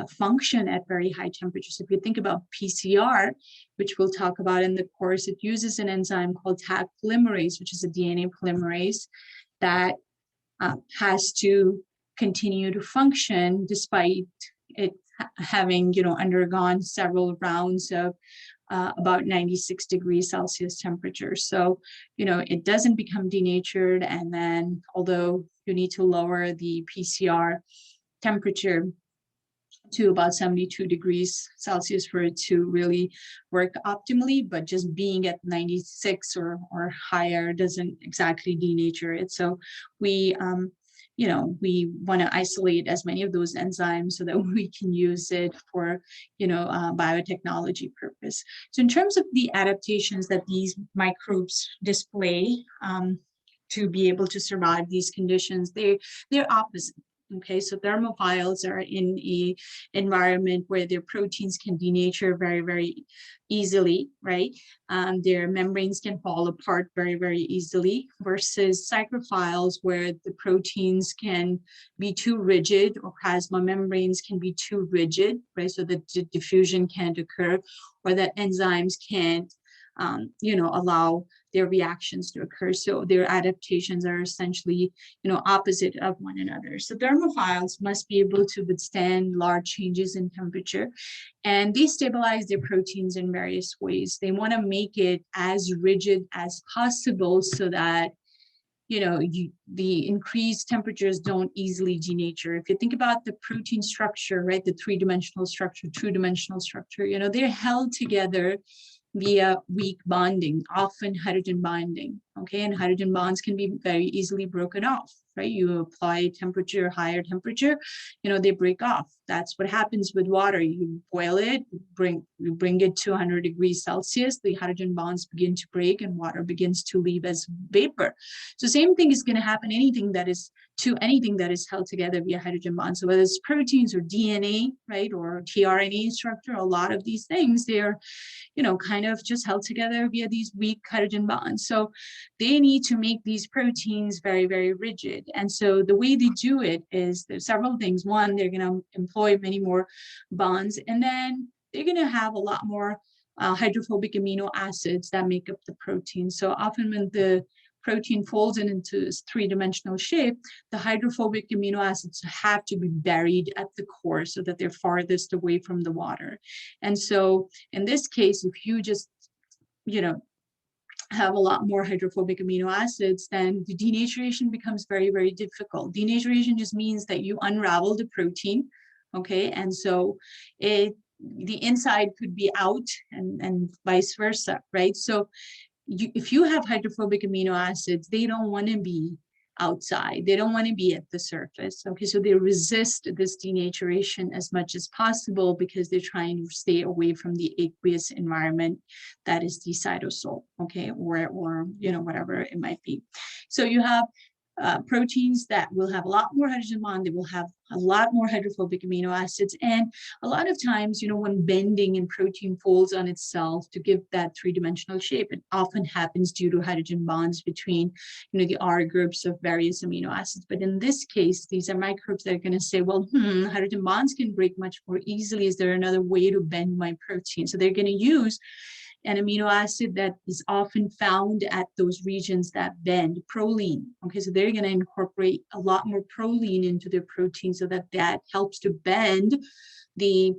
function at very high temperatures. If you think about PCR, which we'll talk about in the course, it uses an enzyme called Taq polymerase, which is a DNA polymerase that has to continue to function despite it having undergone several rounds of about 96 degrees Celsius temperature. So it doesn't become denatured, and then although you need to lower the PCR temperature to about 72 degrees Celsius for it to really work optimally, but just being at 96 or higher doesn't exactly denature it. So we we want to isolate as many of those enzymes so that we can use it for, biotechnology purpose. So in terms of the adaptations that these microbes display to be able to survive these conditions. They're opposite. Okay, so thermophiles are in a environment where their proteins can denature very, very easily, right? Their membranes can fall apart very, very easily, versus psychrophiles where the proteins can be too rigid, or plasma membranes can be too rigid, right? So that the diffusion can't occur, or that enzymes can't allow their reactions to occur. So their adaptations are essentially, opposite of one another. So thermophiles must be able to withstand large changes in temperature, and they stabilize their proteins in various ways. They want to make it as rigid as possible so that the increased temperatures don't easily denature. If you think about the protein structure, right, the three-dimensional structure, two-dimensional structure, they're held together via weak bonding, often hydrogen bonding, okay? And hydrogen bonds can be very easily broken off, right? You apply higher temperature, they break off. That's what happens with water. You boil it, you bring it to 100 degrees Celsius, the hydrogen bonds begin to break and water begins to leave as vapor. So same thing is going to happen anything that is held together via hydrogen bonds. So whether it's proteins or DNA, right, or tRNA structure, a lot of these things, they're kind of just held together via these weak hydrogen bonds. So they need to make these proteins very, very rigid. And so the way they do it is there's several things. One, they're going to employ many more bonds, and then they're going to have a lot more hydrophobic amino acids that make up the protein. So often when the protein folds into this three-dimensional shape, the hydrophobic amino acids have to be buried at the core so that they're farthest away from the water. And so in this case, if you just, have a lot more hydrophobic amino acids, then the denaturation becomes very, very difficult. Denaturation just means that you unravel the protein, okay? And so the inside could be out and vice versa, right? So if you have hydrophobic amino acids, they don't want to be outside. They don't want to be at the surface. Okay, so they resist this denaturation as much as possible because they're trying to stay away from the aqueous environment that is the cytosol, okay, or whatever it might be. So you have proteins that will have a lot more hydrogen bond, they will have a lot more hydrophobic amino acids. And a lot of times, when bending in protein folds on itself to give that three-dimensional shape, it often happens due to hydrogen bonds between, the R groups of various amino acids. But in this case, these are microbes that are going to say, well, hydrogen bonds can break much more easily. Is there another way to bend my protein? So they're going to use an amino acid that is often found at those regions that bend, proline. Okay, so they're going to incorporate a lot more proline into their protein so that helps to bend the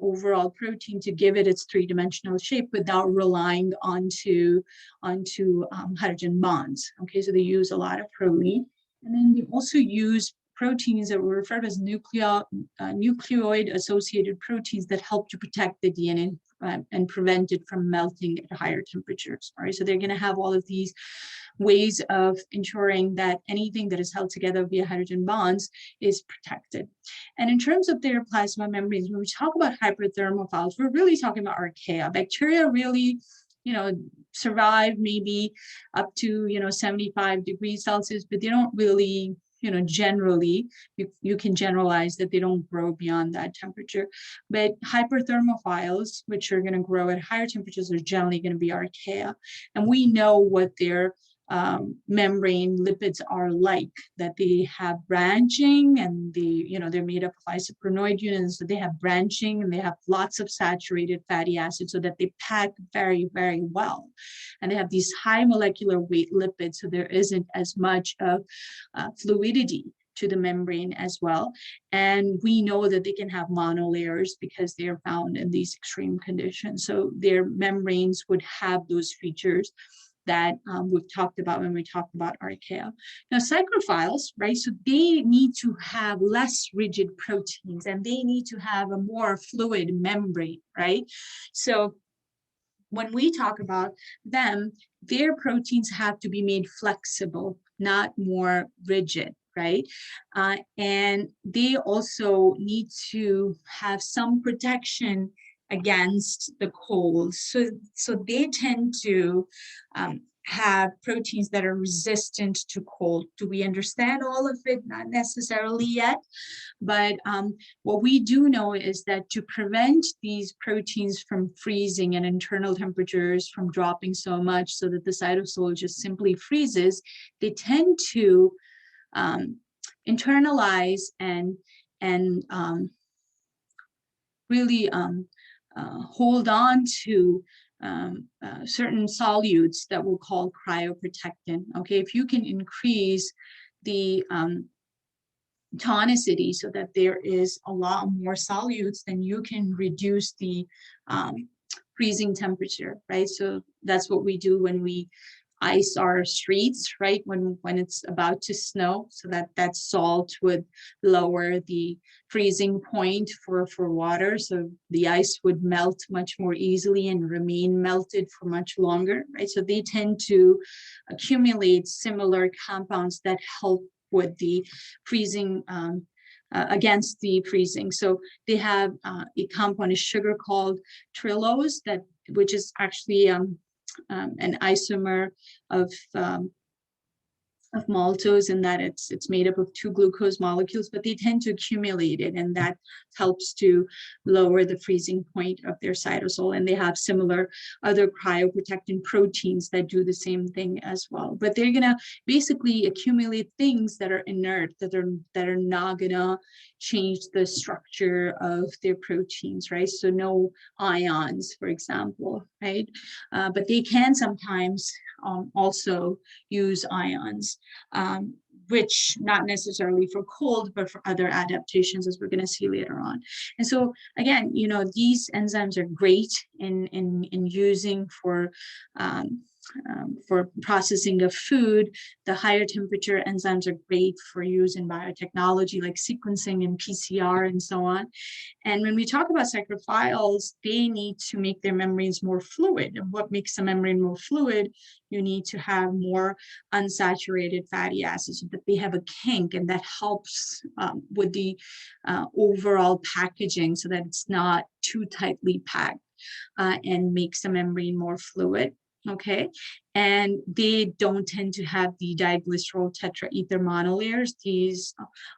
overall protein to give it its three-dimensional shape without relying onto hydrogen bonds. Okay, so they use a lot of proline. And then they also use proteins that were referred as nucleoid-associated proteins that help to protect the DNA and prevent it from melting at higher temperatures. All right, so they're going to have all of these ways of ensuring that anything that is held together via hydrogen bonds is protected. And in terms of their plasma membranes, when we talk about hyperthermophiles, we're really talking about archaea. Bacteria really, survive maybe up to 75 degrees Celsius, but they don't really, generally, you can generalize that they don't grow beyond that temperature. But hyperthermophiles, which are going to grow at higher temperatures, are generally going to be archaea. And we know what their membrane lipids are like, that they have branching, and they're made up of isoprenoid units, so they have branching and they have lots of saturated fatty acids so that they pack very, very well. And they have these high molecular weight lipids, so there isn't as much of fluidity to the membrane as well. And we know that they can have monolayers because they are found in these extreme conditions. So their membranes would have those features that we've talked about when we talked about archaea. Now, psychrophiles, right, so they need to have less rigid proteins and they need to have a more fluid membrane, right? So when we talk about them, their proteins have to be made flexible, not more rigid, right? And they also need to have some protection against the cold. So they tend to have proteins that are resistant to cold. Do we understand all of it? Not necessarily yet, but what we do know is that to prevent these proteins from freezing and internal temperatures from dropping so much so that the cytosol just simply freezes, they tend to internalize and really hold on to certain solutes that we'll call cryoprotectant. Okay, if you can increase the tonicity so that there is a lot more solutes, then you can reduce the freezing temperature, right? So that's what we do when we ice our streets, right? When it's about to snow, so that salt would lower the freezing point for water, so the ice would melt much more easily and remain melted for much longer, right? So they tend to accumulate similar compounds that help with the freezing against the freezing. So they have a compound, a sugar called trilose, which is actually an isomer of maltose, in that it's made up of 2 glucose molecules, but they tend to accumulate it, and that helps to lower the freezing point of their cytosol. And they have similar other cryoprotectant proteins that do the same thing as well. But they're gonna basically accumulate things that are inert, that are not gonna change the structure of their proteins, right? So no ions, for example, right? But they can sometimes also use ions, which not necessarily for cold, but for other adaptations, as we're going to see later on. And so again, you know, these enzymes are great in using for processing of food. The higher temperature enzymes are great for use in biotechnology, like sequencing and PCR and so on. And when we talk about cycrophiles, they need to make their membranes more fluid. And what makes a membrane more fluid? You need to have more unsaturated fatty acids so that they have a kink, and that helps with the overall packaging so that it's not too tightly packed and makes the membrane more fluid. Okay, and they don't tend to have the diglycerol tetraether monolayers. These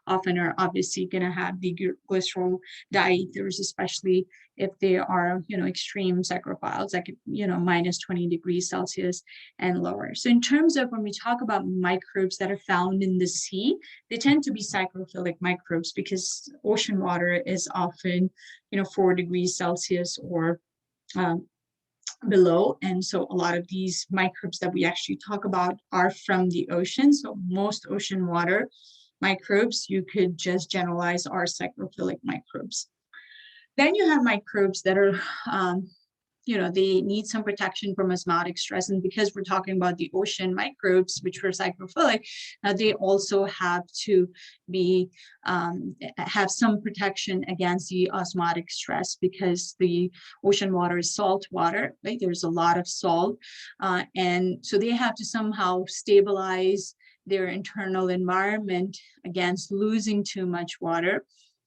often are obviously going to have the glycerol diethers, especially if they are, you know, extreme cycrophiles, like, you know, minus 20 degrees Celsius and lower. So in terms of when we talk about microbes that are found in the sea, they tend to be cycrophilic microbes because ocean water is often, you know, 4 degrees Celsius or below. And so a lot of these microbes that we actually talk about are from the ocean. So most ocean water microbes, you could just generalize, are cycrophilic microbes. Then you have microbes that are you know, they need some protection from osmotic stress. And because we're talking about the ocean microbes, which are cycrophilic, they also have to be, have some protection against the osmotic stress, because the ocean water is salt water, right? There's a lot of salt. And so they have to somehow stabilize their internal environment against losing too much water,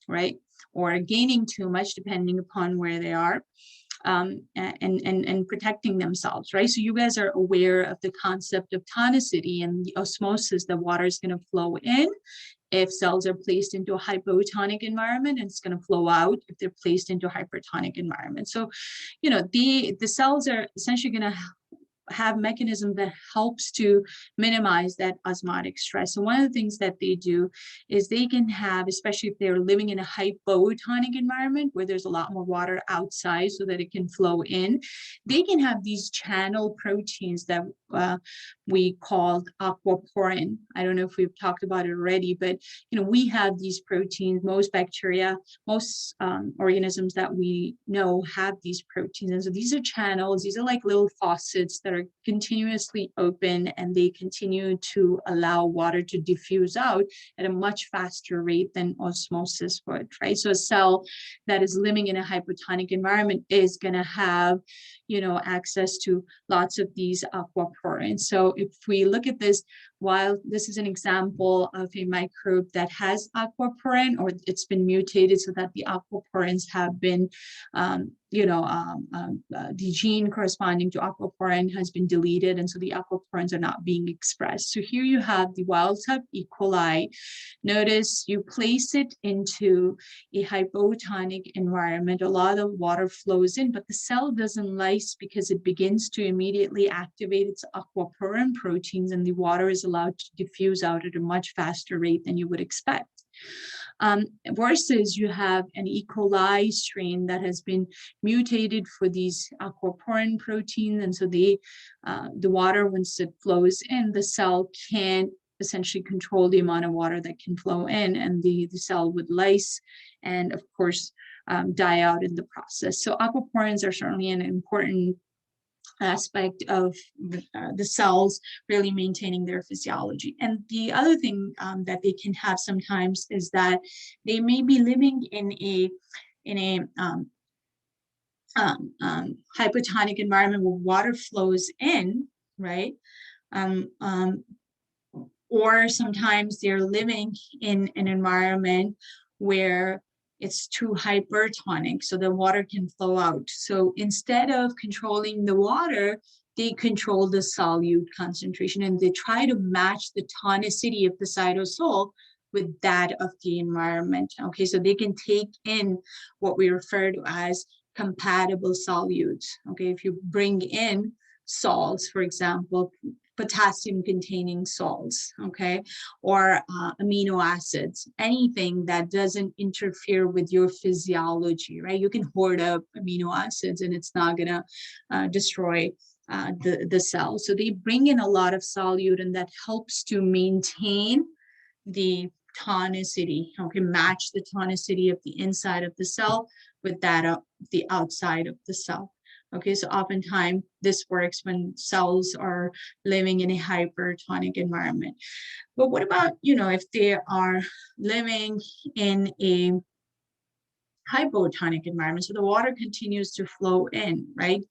right? Or gaining too much, depending upon where they are. And protecting themselves, right? So you guys are aware of the concept of tonicity and the osmosis. The water is going to flow in if cells are placed into a hypotonic environment, and it's going to flow out if they're placed into a hypertonic environment. So, you know, the cells are essentially going to have mechanism that helps to minimize that osmotic stress. So one of the things that they do is they can have, especially if they're living in a hypotonic environment where there's a lot more water outside so that it can flow in, they can have these channel proteins that we called aquaporin. I don't know if we've talked about it already, but you know, we have these proteins. Most bacteria, most organisms that we know have these proteins. And so these are channels, these are like little faucets that are continuously open, and they continue to allow water to diffuse out at a much faster rate than osmosis would, right? So a cell that is living in a hypotonic environment is going to have, you know, access to lots of these aquaporins. So if we look at this, while this is an example of a microbe that has aquaporin, or it's been mutated so that the aquaporins have been, the gene corresponding to aquaporin has been deleted, and so the aquaporins are not being expressed. So here you have the wild type E. coli. Notice you place it into a hypotonic environment. A lot of water flows in, but the cell doesn't lyse because it begins to immediately activate its aquaporin proteins, and the water is allowed to diffuse out at a much faster rate than you would expect. Versus you have an E. coli strain that has been mutated for these aquaporin proteins, and so the water, once it flows in, the cell can't essentially control the amount of water that can flow in, and the cell would lyse and, of course, die out in the process. So aquaporins are certainly an important aspect of the cells really maintaining their physiology. And the other thing that they can have sometimes is that they may be living in a hypotonic environment where water flows in, right? Or sometimes they're living in an environment where it's too hypertonic, so the water can flow out. So instead of controlling the water, they control the solute concentration, and they try to match the tonicity of the cytosol with that of the environment. Okay, so they can take in what we refer to as compatible solutes. Okay, if you bring in salts, for example, potassium containing salts, okay, or amino acids, anything that doesn't interfere with your physiology, right? You can hoard up amino acids and it's not gonna destroy the cell. So they bring in a lot of solute, and that helps to maintain the tonicity, okay, match the tonicity of the inside of the cell with that of the outside of the cell. Okay, so oftentimes this works when cells are living in a hypertonic environment. But what about, if they are living in a hypotonic environment, so the water continues to flow in, right?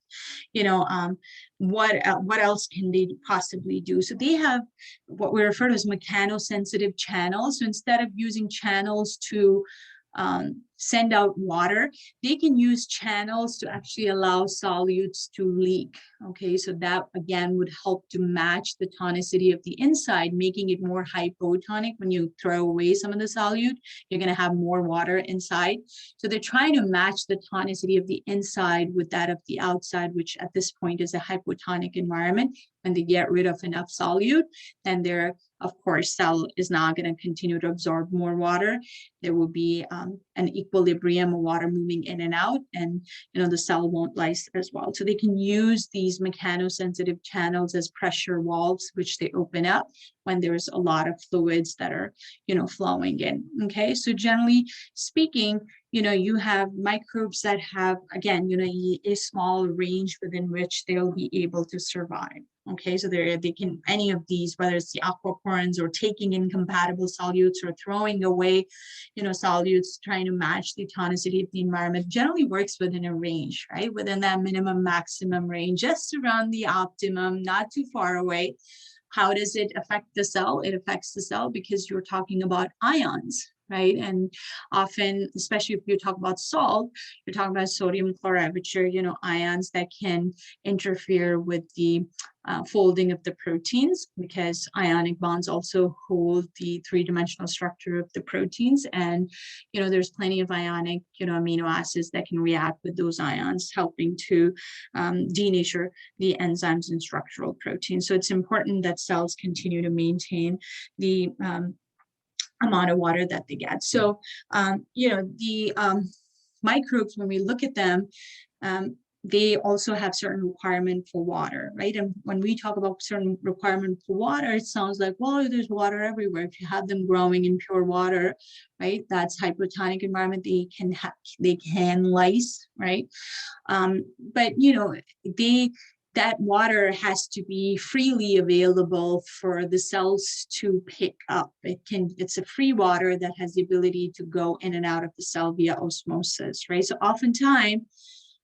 What else can they possibly do? So they have what we refer to as mechanosensitive channels. So instead of using channels to send out water, they can use channels to actually allow solutes to leak. Okay, so that again would help to match the tonicity of the inside, making it more hypotonic. When you throw away some of the solute, you're going to have more water inside. So they're trying to match the tonicity of the inside with that of the outside, which at this point is a hypotonic environment. When they get rid of enough solute, then their, of course, cell is not going to continue to absorb more water. There will be an equilibrium of water moving in and out, and the cell won't lyse as well. So they can use these mechanosensitive channels as pressure valves, which they open up when there's a lot of fluids that are flowing in. Okay, so generally speaking, you have microbes that have, again, a small range within which they'll be able to survive. Okay, so they can, any of these, whether it's the aquaporins or taking incompatible solutes or throwing away, solutes, trying to match the tonicity of the environment, generally works within a range, right? Within that minimum maximum range, just around the optimum, not too far away. How does it affect the cell? It affects the cell because you're talking about ions, right? And often, especially if you talk about salt, you're talking about sodium chloride, which are, ions that can interfere with the folding of the proteins, because ionic bonds also hold the three-dimensional structure of the proteins. And, there's plenty of ionic, amino acids that can react with those ions, helping to denature the enzymes and structural proteins. So it's important that cells continue to maintain the amount of water that they get. So, the microbes, when we look at them, they also have certain requirement for water, right? And when we talk about certain requirement for water, it sounds like, well, there's water everywhere. If you have them growing in pure water, right, that's hypotonic environment. They can lyse, right? But that water has to be freely available for the cells to pick up. It's a free water that has the ability to go in and out of the cell via osmosis, right? So oftentimes,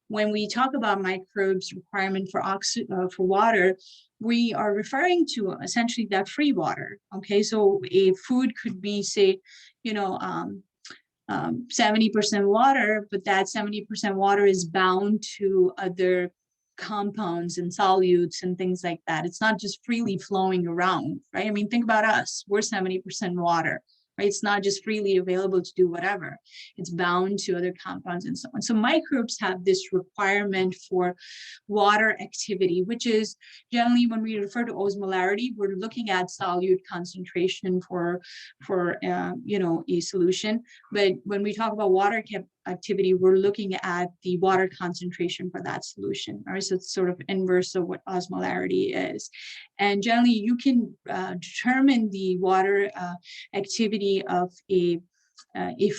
when we talk about microbes requirement for water, we are referring to essentially that free water. Okay, so a food could be, say, 70% water, but that 70% water is bound to other compounds and solutes and things like that. It's not just freely flowing around, right? I mean, think about us. We're 70% water, right? It's not just freely available to do whatever. It's bound to other compounds and so on. So microbes have this requirement for water activity, which is generally, when we refer to osmolarity, we're looking at solute concentration for a solution. But when we talk about water activity, we're looking at the water concentration for that solution. All right, so it's sort of inverse of what osmolarity is. And generally, you can determine the water activity of a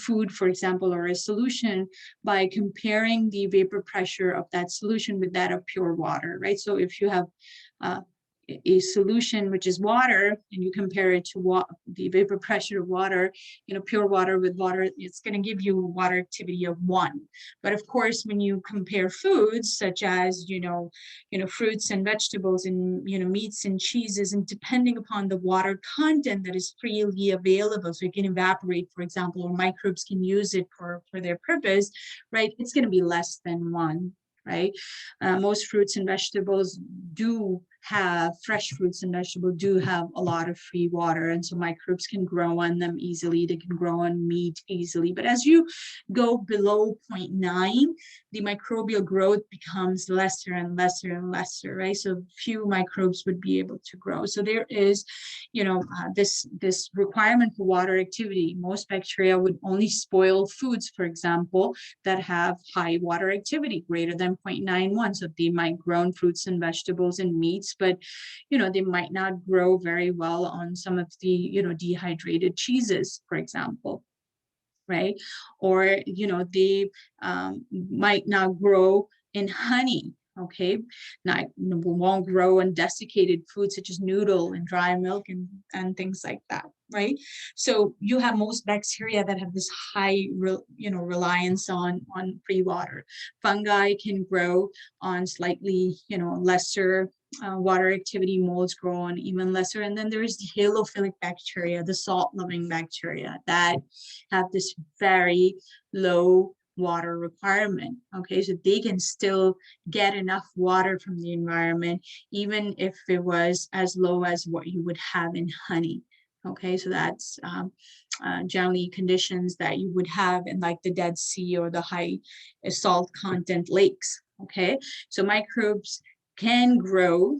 food, for example, or a solution by comparing the vapor pressure of that solution with that of pure water, right? So if you have a solution which is water and you compare it to the vapor pressure of water, pure water with water, it's going to give you water activity of 1. But of course, when you compare foods such as fruits and vegetables and meats and cheeses, and depending upon the water content that is freely available, so it can evaporate, for example, or microbes can use it for their purpose, right? It's going to be less than 1. Right? Most fruits and vegetables fresh fruits and vegetables do have a lot of free water, and so microbes can grow on them easily. They can grow on meat easily. But as you go below 0.9, the microbial growth becomes lesser and lesser and lesser, right? So few microbes would be able to grow. So there is, this requirement for water activity. Most bacteria would only spoil foods, for example, that have high water activity, greater than 0.91. So they might grow on fruits and vegetables and meats, but they might not grow very well on some of the dehydrated cheeses, for example, right? Or they might not grow in honey. Okay, won't grow on desiccated foods such as noodle and dry milk and things like that, right? So you have most bacteria that have this high reliance on free water. Fungi can grow on slightly lesser water activity. Molds grow on even lesser. And then there's the halophilic bacteria, the salt-loving bacteria, that have this very low water requirement. Okay, so they can still get enough water from the environment, even if it was as low as what you would have in honey. Okay, so that's generally conditions that you would have in like the Dead Sea or the high salt content lakes. Okay, so microbes can grow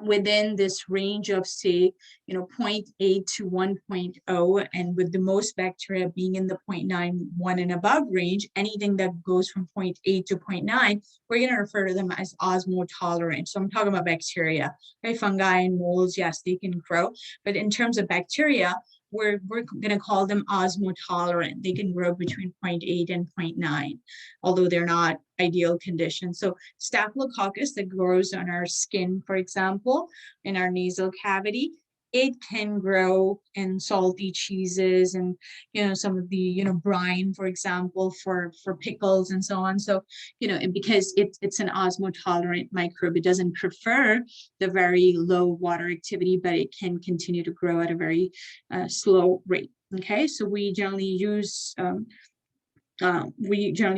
within this range of, say, 0.8 to 1.0, and with the most bacteria being in the 0.91 and above range, anything that goes from 0.8 to 0.9, we're going to refer to them as osmotolerant. So I'm talking about bacteria, right? Fungi and molds, yes, they can grow, but in terms of bacteria, we're going to call them osmotolerant. They can grow between 0.8 and 0.9, although they're not ideal conditions. So Staphylococcus that grows on our skin, for example, in our nasal cavity, it can grow in salty cheeses and some of the brine, for example, for pickles and so on. So because it's an osmotolerant microbe, it doesn't prefer the very low water activity, but it can continue to grow at a very slow rate. Okay, so we generally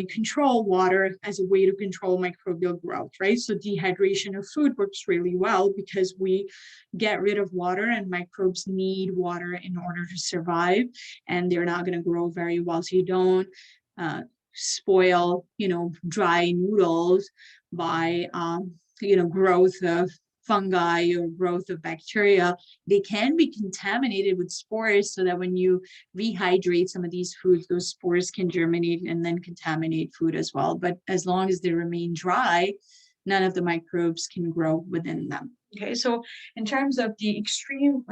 control water as a way to control microbial growth, right? So dehydration of food works really well because we get rid of water, and microbes need water in order to survive, and they're not going to grow very well. So you don't spoil, dry noodles by, growth of fungi or growth of bacteria. They can be contaminated with spores so that when you rehydrate some of these foods, those spores can germinate and then contaminate food as well. But as long as they remain dry, none of the microbes can grow within them. Okay, so in terms of the extreme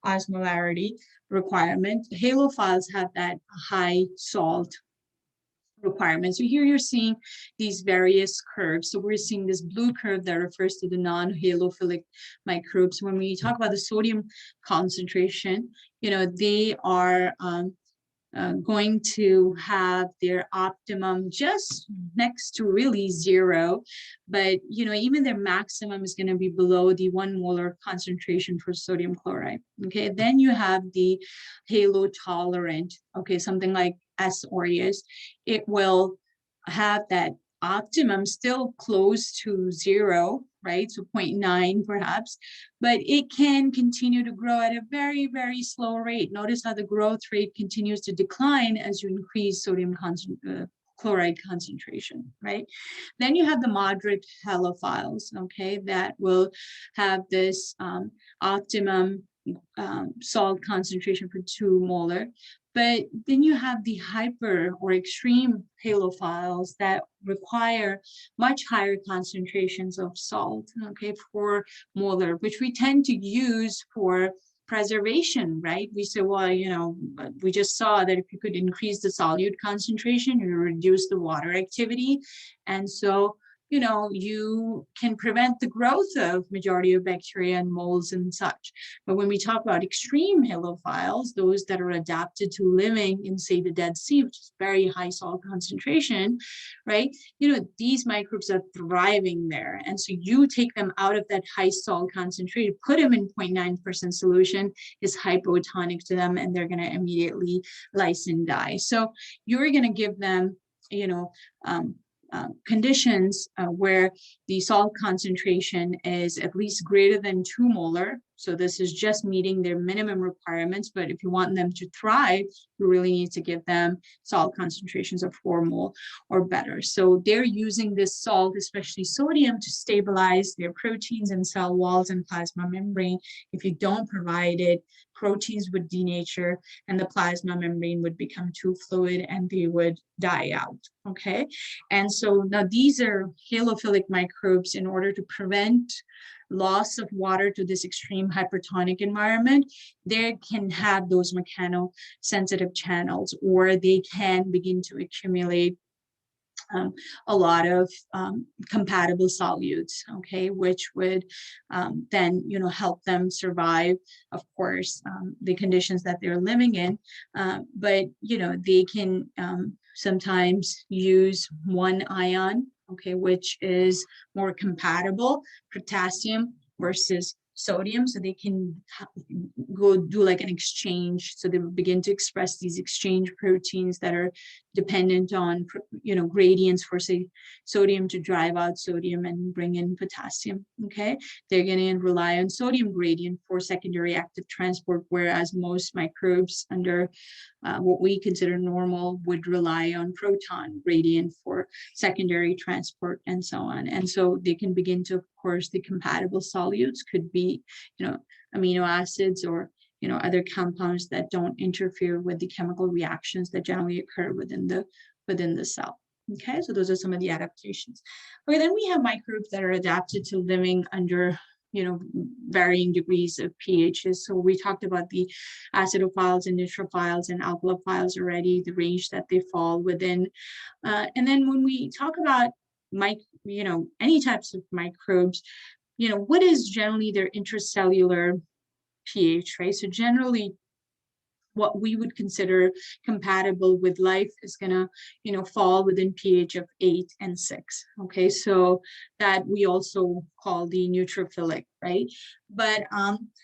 osmolarity requirement, halophiles have that high salt requirements. So here you're seeing these various curves. So we're seeing this blue curve that refers to the non-halophilic microbes. When we talk about the sodium concentration, they are going to have their optimum just next to really zero, but even their maximum is going to be below the 1 molar concentration for sodium chloride. Okay, then you have the halo tolerant, okay, something like S. aureus. It will have that optimum still close to zero, right? So 0.9 perhaps, but it can continue to grow at a very, very slow rate. Notice how the growth rate continues to decline as you increase sodium chloride concentration, right? Then you have the moderate halophiles, okay, that will have this optimum salt concentration for 2 molar. But then you have the hyper or extreme halophiles that require much higher concentrations of salt, okay, 4 molar, which we tend to use for preservation, right? We say, well, we just saw that if you could increase the solute concentration, you reduce the water activity. And so you can prevent the growth of majority of bacteria and molds and such. But when we talk about extreme halophiles, those that are adapted to living in, say, the Dead Sea, which is very high salt concentration, right? These microbes are thriving there. And so you take them out of that high salt concentration, put them in 0.9% solution, is hypotonic to them, and they're going to immediately lyse and die. So you're going to give them, conditions where the salt concentration is at least greater than 2 molar. So this is just meeting their minimum requirements. But if you want them to thrive, you really need to give them salt concentrations of 4 mol or better. So they're using this salt, especially sodium, to stabilize their proteins in cell walls and plasma membrane. If you don't provide it, proteins would denature and the plasma membrane would become too fluid and they would die out, okay? And so now these are halophilic microbes. In order to prevent loss of water to this extreme hypertonic environment, they can have those mechanosensitive channels, or they can begin to accumulate a lot of compatible solutes, okay, which would then, help them survive, of course, the conditions that they're living in. But, they can sometimes use one ion, okay, which is more compatible, potassium versus sodium, so they can go do like an exchange. So they begin to express these exchange proteins that are dependent on, gradients for, say, sodium to drive out sodium and bring in potassium, okay? They're going to rely on sodium gradient for secondary active transport, whereas most microbes under what we consider normal would rely on proton gradient for secondary transport and so on. And so they can begin to, of course, the compatible solutes could be, amino acids or, other compounds that don't interfere with the chemical reactions that generally occur within the cell. Okay, so those are some of the adaptations. Okay, then we have microbes that are adapted to living under varying degrees of pHs. So we talked about the acidophiles and neutrophiles and alkalophiles already, the range that they fall within. And then when we talk about any types of microbes, what is generally their intracellular pH, right? So generally, what we would consider compatible with life is gonna, fall within pH of 8 and 6. Okay, so that we also call the neutrophilic, right? But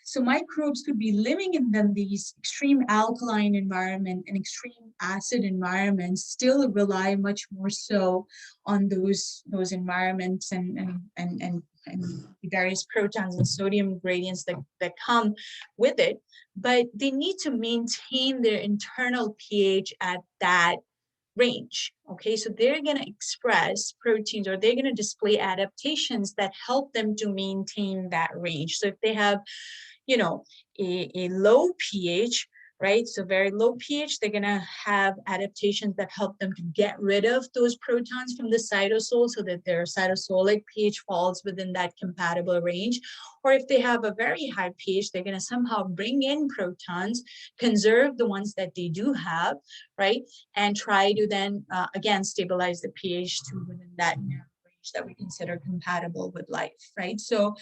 so microbes could be living in them these extreme alkaline environment and extreme acid environments, still rely much more so on those environments and various protons and sodium gradients that come with it, but they need to maintain their internal pH at that range. Okay, so they're going to express proteins, or they're going to display adaptations that help them to maintain that range. So if they have, a low pH, right? So very low pH, they're going to have adaptations that help them to get rid of those protons from the cytosol so that their cytosolic pH falls within that compatible range. Or if they have a very high pH, they're going to somehow bring in protons, conserve the ones that they do have, right? And try to then, again, stabilize the pH to within that range pH that we consider compatible with life, right? So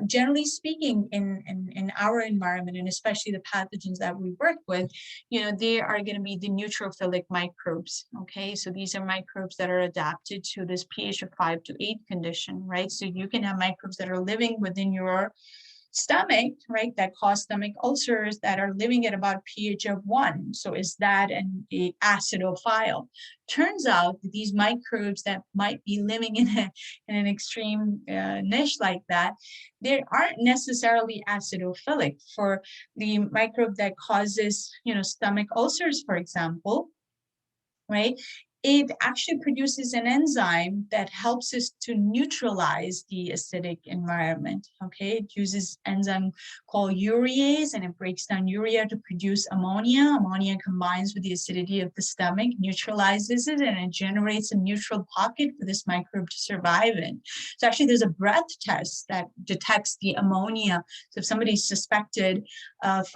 generally speaking, in our environment, and especially the pathogens that we work with, they are going to be the neutrophilic microbes, okay? So these are microbes that are adapted to this pH of 5 to 8 condition, right? So you can have microbes that are living within your stomach, right, that cause stomach ulcers that are living at about pH of 1. So is that an acidophile? Turns out that these microbes that might be living in an extreme niche like that, they aren't necessarily acidophilic. For the microbe that causes, stomach ulcers, for example, right? It actually produces an enzyme that helps us to neutralize the acidic environment, okay? It uses enzyme called urease, and it breaks down urea to produce ammonia. Ammonia combines with the acidity of the stomach, neutralizes it, and it generates a neutral pocket for this microbe to survive in. So actually there's a breath test that detects the ammonia. So if somebody's suspected of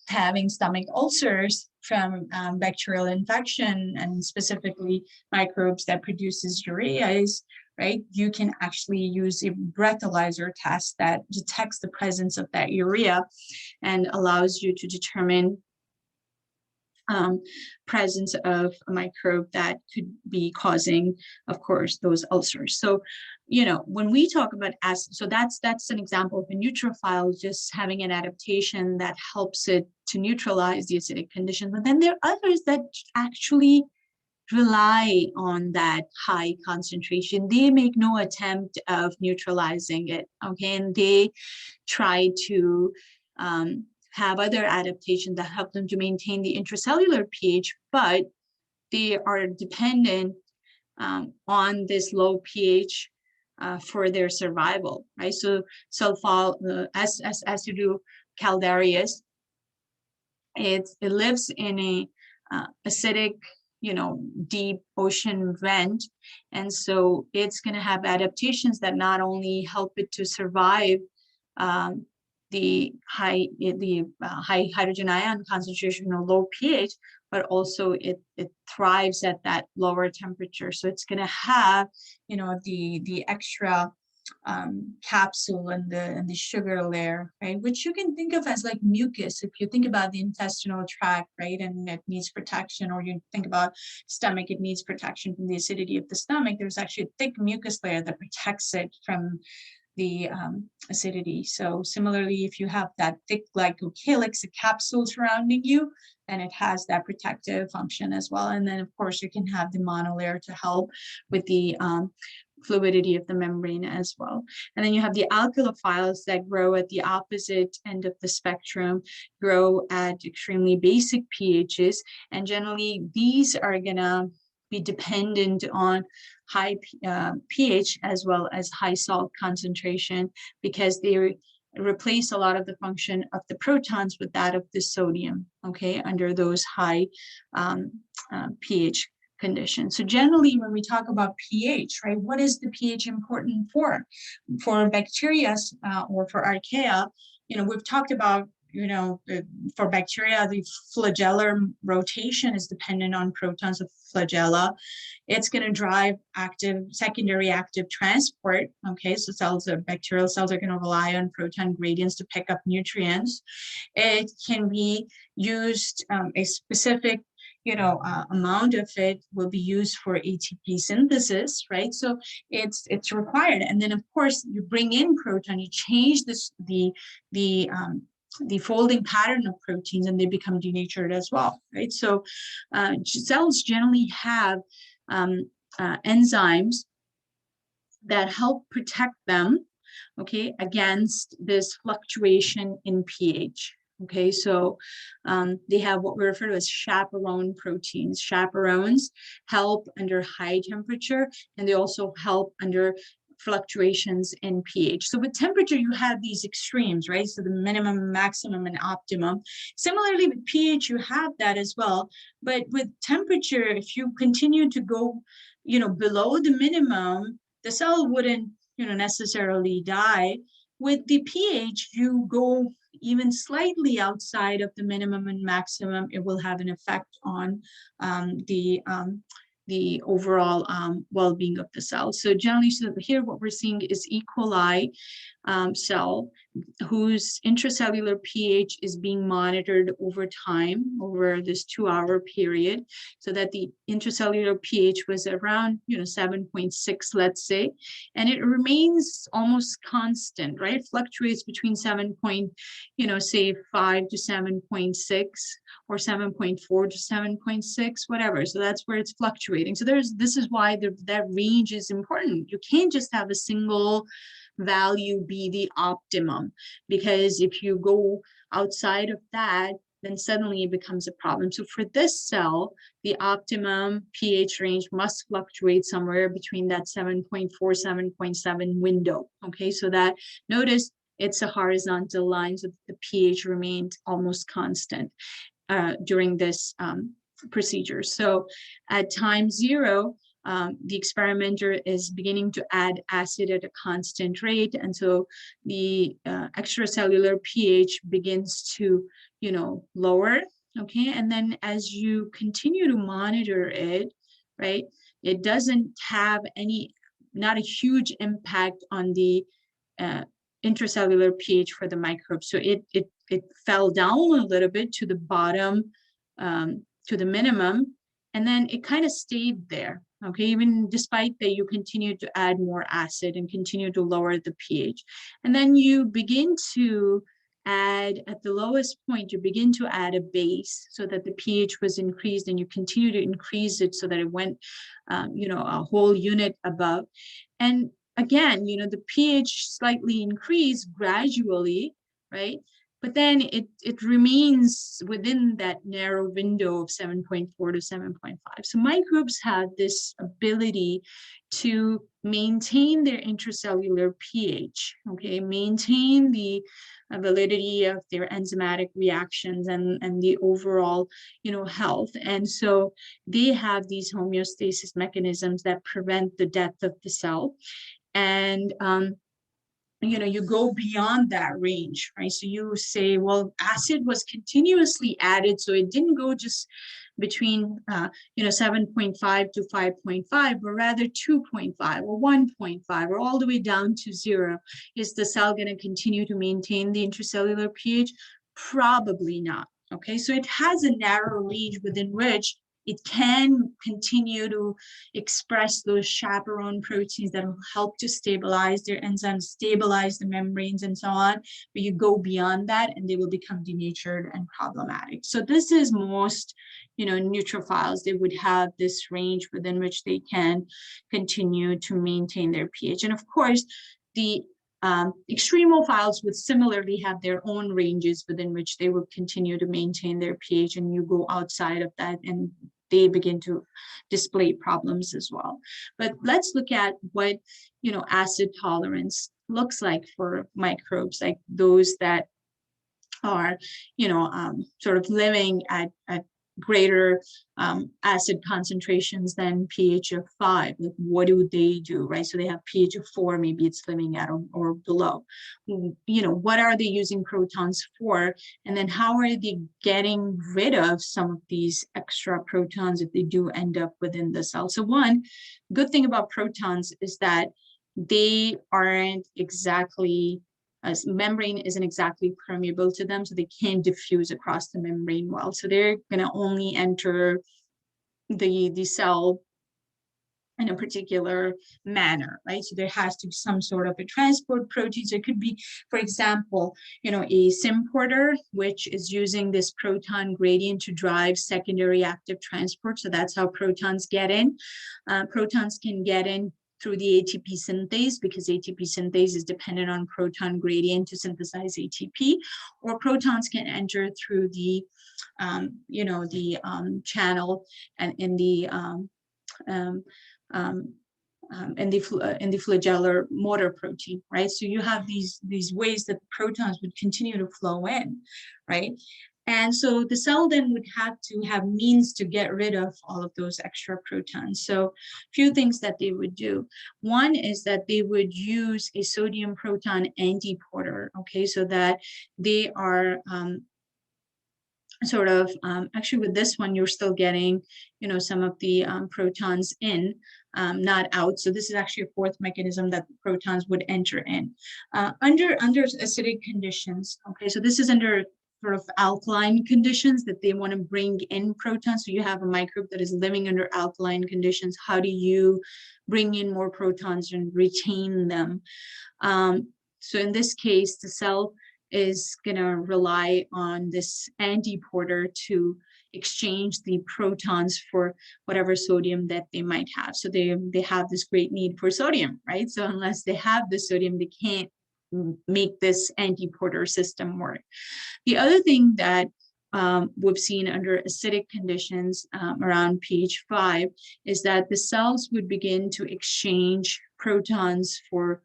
having stomach ulcers from bacterial infection, and specifically microbes that produces urease, right? You can actually use a breathalyzer test that detects the presence of that urea and allows you to determine presence of a microbe that could be causing, of course, those ulcers. So, when we talk about acid, so that's an example of a neutrophile just having an adaptation that helps it to neutralize the acidic condition. But then there are others that actually rely on that high concentration. They make no attempt of neutralizing it, okay? And they try to have other adaptations that help them to maintain the intracellular pH, but they are dependent on this low pH for their survival, right? So Acidocaldarius, it lives in a acidic, deep ocean vent, and so it's going to have adaptations that not only help it to survive the high hydrogen ion concentration or low pH, but also it thrives at that lower temperature. So it's going to have, the extra capsule and the sugar layer, right? Which you can think of as like mucus. If you think about the intestinal tract, right, and it needs protection, or you think about stomach, it needs protection from the acidity of the stomach. There's actually a thick mucus layer that protects it from the acidity. So similarly, if you have that thick glycocalyx, a capsule surrounding you, then it has that protective function as well. And then of course you can have the monolayer to help with the fluidity of the membrane as well. And then you have the alkalophiles that grow at the opposite end of the spectrum, grow at extremely basic pHs, and generally these are gonna be dependent on high pH as well as high salt concentration, because they replace a lot of the function of the protons with that of the sodium, okay, under those high pH conditions. So generally, when we talk about pH, right, what is the pH important for? For bacteria or for archaea, we've talked about, for bacteria, the flagellar rotation is dependent on protons of flagella. It's going to drive secondary active transport. Okay, so bacterial cells are going to rely on proton gradients to pick up nutrients. It can be used, a specific amount of it will be used for ATP synthesis, right? So it's required. And then of course you bring in proton, you change the folding pattern of proteins, and they become denatured as well, right? So cells generally have enzymes that help protect them, okay, against this fluctuation in pH. Okay, so they have what we refer to as chaperone proteins. Chaperones help under high temperature, and they also help under fluctuations in pH. So with temperature, you have these extremes, right? So the minimum, maximum, and optimum. Similarly with pH, you have that as well. But with temperature, if you continue to go, below the minimum, the cell wouldn't, necessarily die. With the pH, you go even slightly outside of the minimum and maximum, it will have an effect on the the overall well-being of the cell. So generally, so here what we're seeing is E. coli cell whose intracellular pH is being monitored over time, over this 2-hour period, so that the intracellular pH was around 7.6, let's say, and it remains almost constant, right? It fluctuates between 7.5 to 7.6 or 7.4 to 7.6, whatever. So that's where it's fluctuating. So this is why that range is important. You can't just have a single value be the optimum, because if you go outside of that, then suddenly it becomes a problem. So for this cell, the optimum pH range must fluctuate somewhere between that 7.4, 7.7 window. Okay, so that, notice it's a horizontal line, so the pH remained almost constant during this procedure. So at time 0, the experimenter is beginning to add acid at a constant rate, and so the extracellular pH begins to lower. Okay, and then as you continue to monitor it, right, it doesn't have not a huge impact on the intracellular pH for the microbes. So it fell down a little bit to the bottom, to the minimum, and then it kind of stayed there. Okay, even despite that you continue to add more acid and continue to lower the pH. And then you begin to add, at the lowest point, you begin to add a base so that the pH was increased, and you continue to increase it so that it went, a whole unit above. And again, the pH slightly increased gradually, right? But then it remains within that narrow window of 7.4 to 7.5. So microbes have this ability to maintain their intracellular pH, okay, maintain the validity of their enzymatic reactions and the overall, health. And so they have these homeostasis mechanisms that prevent the death of the cell. And you go beyond that range, right? So you say, well, acid was continuously added, so it didn't go just between 7.5 to 5.5, but rather 2.5 or 1.5 or all the way down to 0. Is the cell going to continue to maintain the intracellular pH? Probably not. Okay, so it has a narrow range within which it can continue to express those chaperone proteins that will help to stabilize their enzymes, stabilize the membranes, and so on. But you go beyond that, and they will become denatured and problematic. So this is most, neutrophiles. They would have this range within which they can continue to maintain their pH. And of course, the extremophiles would similarly have their own ranges within which they would continue to maintain their pH, and you go outside of that and they begin to display problems as well. But let's look at what acid tolerance looks like for microbes, like those that are sort of living at greater acid concentrations than pH of 5. Like, what do they do, right? So they have pH of 4, maybe it's living at or below. What are they using protons for? And then how are they getting rid of some of these extra protons if they do end up within the cell? So one good thing about protons is that they aren't exactly, as membrane isn't exactly permeable to them, so they can't diffuse across the membrane well. So they're going to only enter the cell in a particular manner, right? So there has to be some sort of a transport protein. So it could be, for example, a symporter, which is using this proton gradient to drive secondary active transport. So that's how protons get in. Protons can get in through the ATP synthase, because ATP synthase is dependent on proton gradient to synthesize ATP, or protons can enter through the, channel and in the flagellar motor protein, right? So you have these ways that protons would continue to flow in, right? And so the cell then would have to have means to get rid of all of those extra protons. So a few things that they would do. One is that they would use a sodium proton antiporter, okay, so that they are sort of, actually with this one, you're still getting, some of the protons in, not out. So this is actually a fourth mechanism that the protons would enter in. Under acidic conditions, okay, so this is under sort of alkaline conditions that they want to bring in protons. So you have a microbe that is living under alkaline conditions. How do you bring in more protons and retain them? So in this case, the cell is going to rely on this antiporter to exchange the protons for whatever sodium that they might have. So they have this great need for sodium, right? So unless they have the sodium, they can't make this antiporter system work. The other thing that we've seen under acidic conditions around pH 5 is that the cells would begin to exchange protons for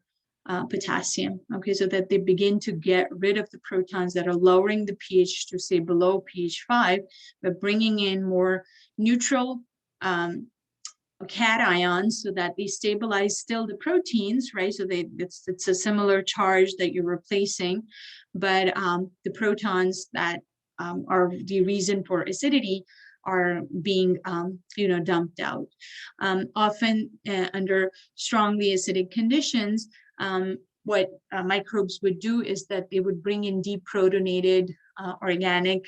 potassium, okay, so that they begin to get rid of the protons that are lowering the pH to say below pH 5, but bringing in more neutral cations so that they stabilize still the proteins, right? So it's a similar charge that you're replacing, but the protons that are the reason for acidity are being, dumped out. Often under strongly acidic conditions, what microbes would do is that they would bring in deprotonated organic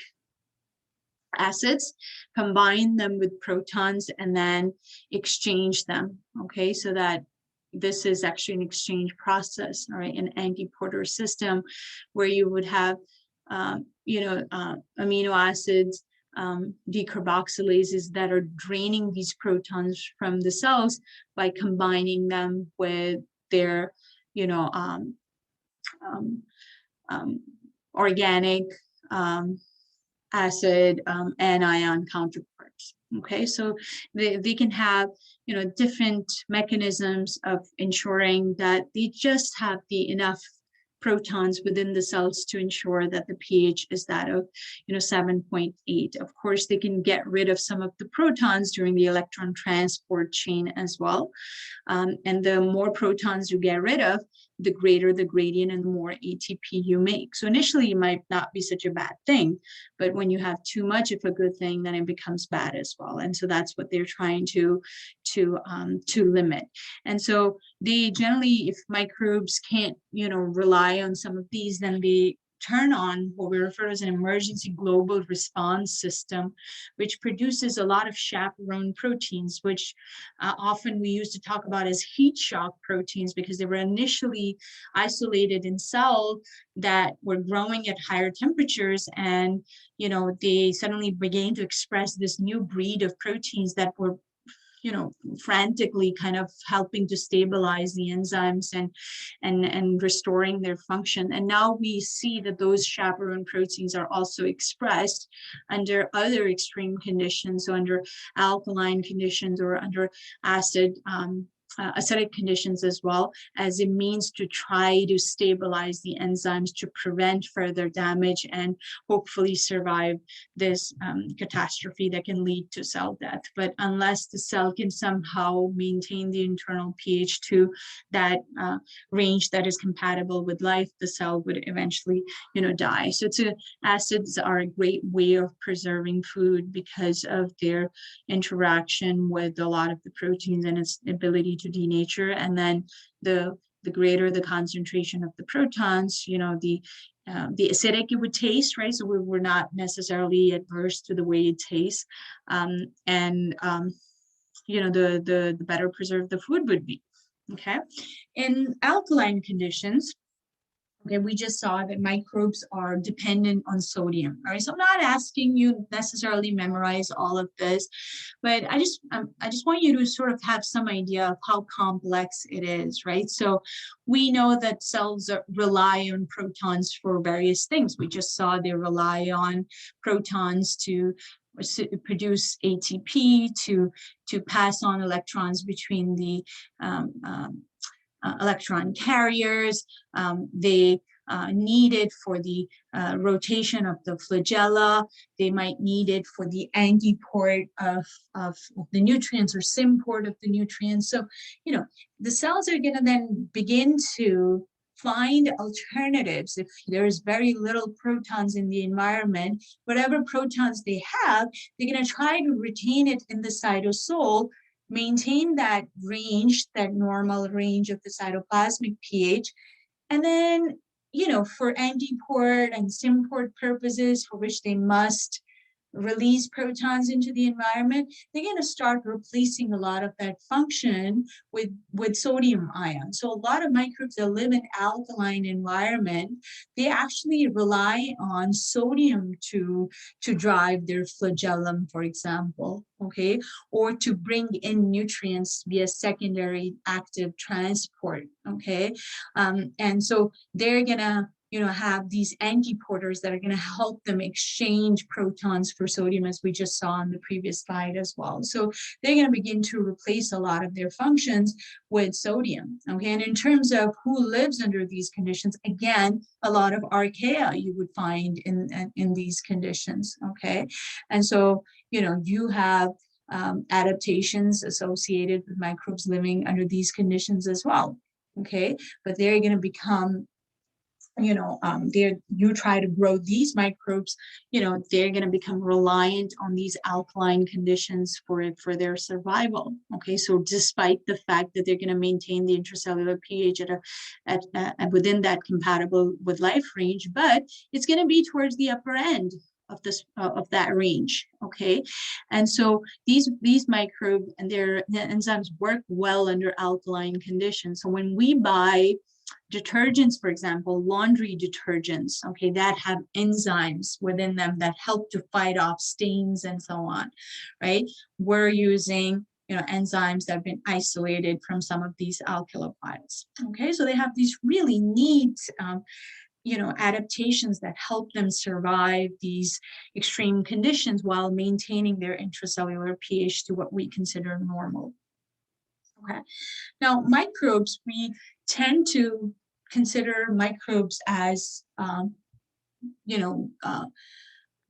acids, combine them with protons, and then exchange them, okay? So that this is actually an exchange process, all right, an antiporter system where you would have, amino acids, decarboxylases that are draining these protons from the cells by combining them with their organic acid anion counterparts. Okay, so they can have different mechanisms of ensuring that they just have the enough protons within the cells to ensure that the pH is that of 7.8. Of course, they can get rid of some of the protons during the electron transport chain as well. And the more protons you get rid of, the greater the gradient and the more ATP you make. So initially it might not be such a bad thing, but when you have too much of a good thing, then it becomes bad as well. And so that's what they're trying to limit. And so they generally, if microbes can't, rely on some of these, then they turn on what we refer to as an emergency global response system, which produces a lot of chaperone proteins, which often we used to talk about as heat shock proteins because they were initially isolated in cells that were growing at higher temperatures, and they suddenly began to express this new breed of proteins that were frantically kind of helping to stabilize the enzymes and restoring their function. And now we see that those chaperone proteins are also expressed under other extreme conditions, so under alkaline conditions or under acidic conditions as well, as a means to try to stabilize the enzymes to prevent further damage and hopefully survive this catastrophe that can lead to cell death. But unless the cell can somehow maintain the internal pH to that range that is compatible with life, the cell would eventually, die. So acids are a great way of preserving food because of their interaction with a lot of the proteins and its ability to denature. And then the greater the concentration of the protons, the acidic it would taste, right? So we're not necessarily adverse to the way it tastes, the better preserved the food would be. Okay, in alkaline conditions, okay, we just saw that microbes are dependent on sodium. All right, so I'm not asking you necessarily memorize all of this, but I just want you to sort of have some idea of how complex it is, right? So we know that cells rely on protons for various things. We just saw they rely on protons to produce ATP, to pass on electrons between the electron carriers. They need it for the rotation of the flagella. They might need it for the antiport of the nutrients or symport of the nutrients. So, the cells are going to then begin to find alternatives. If there's very little protons in the environment, whatever protons they have, they're going to try to retain it in the cytosol, maintain that range, that normal range of the cytoplasmic pH, and then, you know, for antiport and symport purposes, for which they must release protons into the environment, they're going to start replacing a lot of that function with sodium ions. So a lot of microbes that live in alkaline environment, they actually rely on sodium to drive their flagellum, for example, okay, or to bring in nutrients via secondary active transport, okay. And so they're gonna, you know, have these antiporters that are going to help them exchange protons for sodium, as we just saw on the previous slide as well. So they're going to begin to replace a lot of their functions with sodium. Okay, and in terms of who lives under these conditions, again, a lot of archaea you would find in these conditions. Okay, and so, you know, you have adaptations associated with microbes living under these conditions as well. Okay, but they're going to become, you know, you try to grow these microbes, you know, they're going to become reliant on these alkaline conditions for their survival. Okay, so despite the fact that they're going to maintain the intracellular pH at within that compatible with life range, but it's going to be towards the upper end of this of that range. Okay, and so these microbes and their enzymes work well under alkaline conditions. So when we buy detergents, for example, laundry detergents, okay, that have enzymes within them that help to fight off stains and so on, right? We're using, you know, enzymes that have been isolated from some of these alkylophiles. Okay, so they have these really neat you know, adaptations that help them survive these extreme conditions while maintaining their intracellular pH to what we consider normal. Okay, now microbes, we tend to consider microbes as, you know,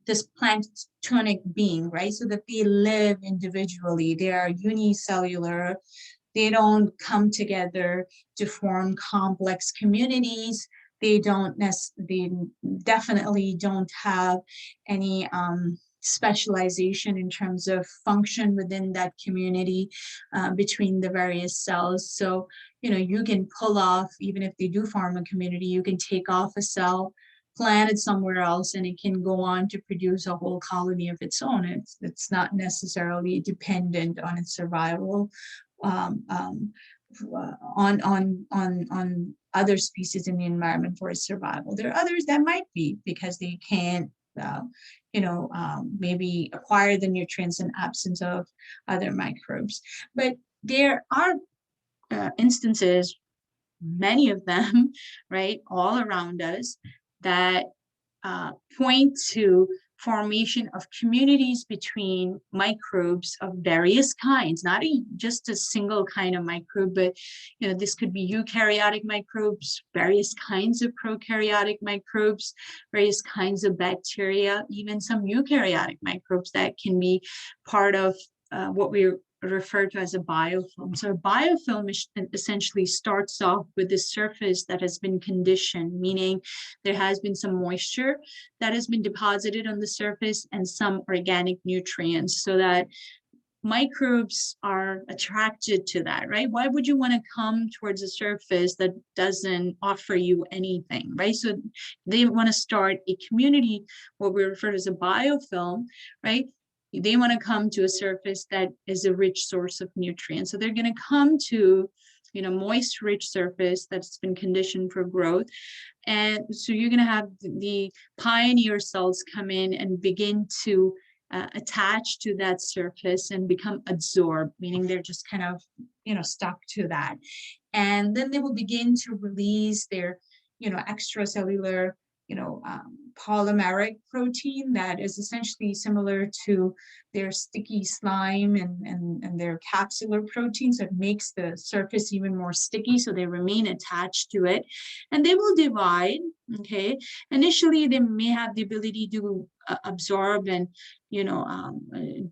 this planktonic being, right? So that they live individually, they are unicellular, they don't come together to form complex communities. They definitely don't have any specialization in terms of function within that community between the various cells. So, you know, you can pull off, even if they do form a community, you can take off a cell, plant it somewhere else, and it can go on to produce a whole colony of its own. It's not necessarily dependent on its survival on other species in the environment for its survival. There are others that might be because they can't, you know, maybe acquire the nutrients in absence of other microbes. But there are instances, many of them, right, all around us that point to formation of communities between microbes of various kinds, not just a single kind of microbe, but, you know, this could be eukaryotic microbes, various kinds of prokaryotic microbes, various kinds of bacteria, even some eukaryotic microbes that can be part of what we referred to as a biofilm. So a biofilm essentially starts off with the surface that has been conditioned, meaning there has been some moisture that has been deposited on the surface and some organic nutrients, so that microbes are attracted to that, right? Why would you want to come towards a surface that doesn't offer you anything, right? So they want to start a community, what we refer to as a biofilm, right? They want to come to a surface that is a rich source of nutrients. So they're going to come to, you know, moist, rich surface that's been conditioned for growth. And so you're going to have the pioneer cells come in and begin to attach to that surface and become adsorbed, meaning they're just kind of, you know, stuck to that. And then they will begin to release their, you know, extracellular, you know, polymeric protein that is essentially similar to their sticky slime and their capsular proteins that makes the surface even more sticky, so they remain attached to it. And they will divide, Okay, initially they may have the ability to absorb and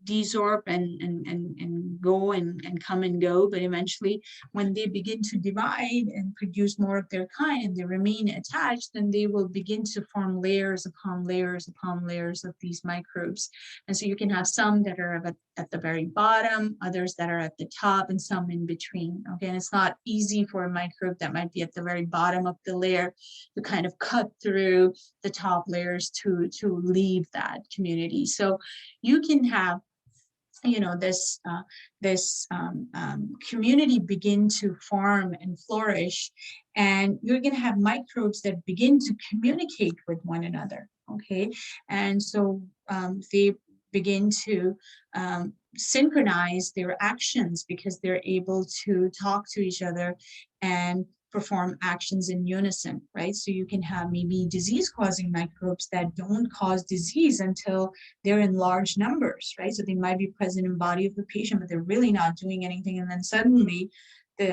desorb and go and come and go, but eventually when they begin to divide and produce more of their kind and they remain attached, then they will begin to form layers upon layers upon layers of these microbes. And so you can have some that are at the very bottom, others that are at the top, and some in between. Okay, and it's not easy for a microbe that might be at the very bottom of the layer to kind of cut through the top layers to leave that community. So you can have this community begin to form and flourish, and you're going to have microbes that begin to communicate with one another. Okay, and so they begin to synchronize their actions because they're able to talk to each other and perform actions in unison, right? So you can have maybe disease-causing microbes that don't cause disease until they're in large numbers, right? So they might be present in the body of the patient, but they're really not doing anything. And then suddenly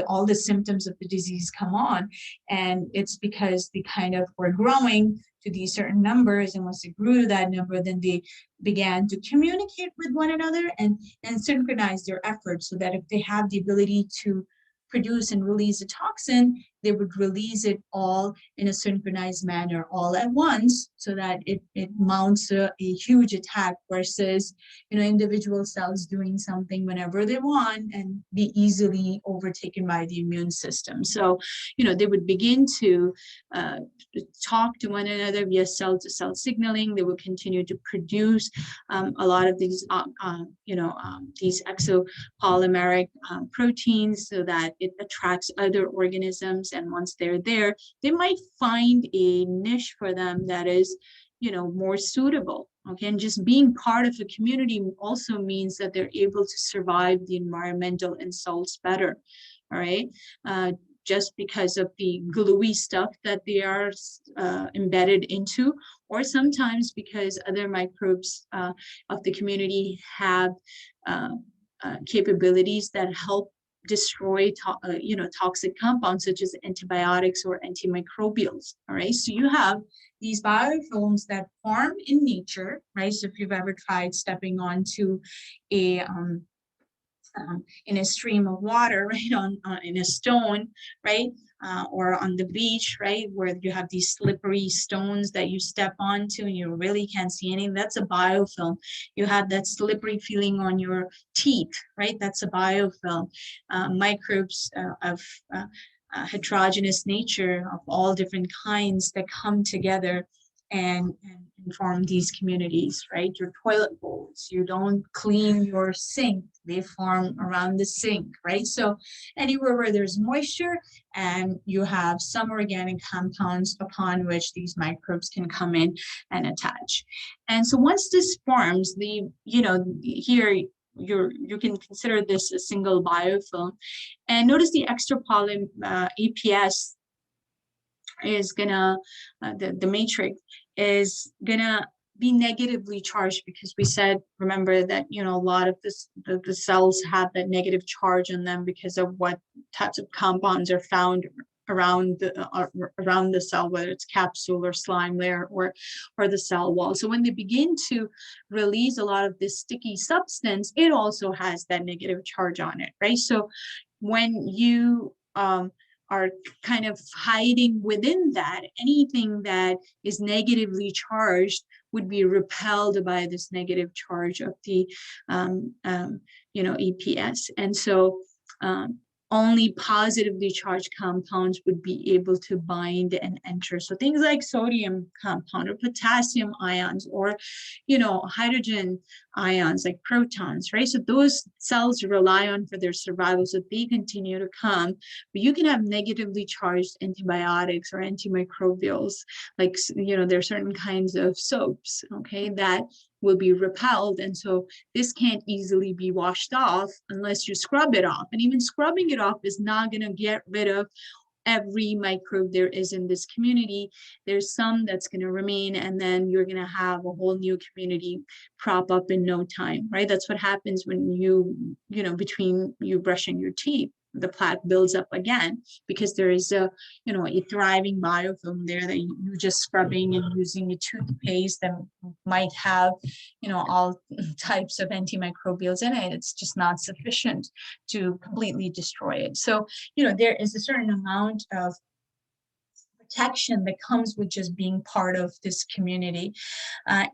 all the symptoms of the disease come on. And it's because they kind of were growing to these certain numbers. And once they grew to that number, then they began to communicate with one another and synchronize their efforts so that if they have the ability to produce and release a toxin, they would release it all in a synchronized manner all at once so that it mounts a huge attack versus individual cells doing something whenever they want and be easily overtaken by the immune system. So they would begin to talk to one another via cell-to-cell signaling. They will continue to produce a lot of these these exopolymeric proteins so that it attracts other organisms. And once they're there, they might find a niche for them that is, more suitable. Okay, and just being part of a community also means that they're able to survive the environmental insults better. All right. Just because of the gluey stuff that they are embedded into, or sometimes because other microbes of the community have capabilities that help destroy toxic compounds such as antibiotics or antimicrobials. All right, so you have these biofilms that form in nature, right? So if you've ever tried stepping onto a in a stream of water, right, in a stone, right, or on the beach, right, where you have these slippery stones that you step onto and you really can't see anything, that's a biofilm. You have that slippery feeling on your teeth, right, that's a biofilm. Microbes of heterogeneous nature of all different kinds that come together and form these communities, right? Your toilet bowls, you don't clean your sink, they form around the sink, right? So anywhere where there's moisture and you have some organic compounds upon which these microbes can come in and attach. And so once this forms, here you can consider this a single biofilm. And notice the extrapolymer APS is gonna, the matrix is gonna be negatively charged because we said, remember that, a lot of the cells have that negative charge on them because of what types of compounds are found around the cell, whether it's capsule or slime layer or the cell wall. So when they begin to release a lot of this sticky substance, it also has that negative charge on it, right? So when you are kind of hiding within that, anything that is negatively charged would be repelled by this negative charge of the APS. And so only positively charged compounds would be able to bind and enter. So things like sodium compound or potassium ions or, hydrogen ions like protons, right? So those cells rely on for their survival, so they continue to come. But you can have negatively charged antibiotics or antimicrobials, like, there are certain kinds of soaps, okay, that will be repelled. And so this can't easily be washed off unless you scrub it off. And even scrubbing it off is not going to get rid of every microbe there is in this community. There's some that's going to remain, and then you're going to have a whole new community prop up in no time, right? That's what happens when between you brushing your teeth. the plaque builds up again, because there is a, a thriving biofilm there that you're just scrubbing and using a toothpaste that might have, all types of antimicrobials in it. It's just not sufficient to completely destroy it. So, there is a certain amount of protection that comes with just being part of this community.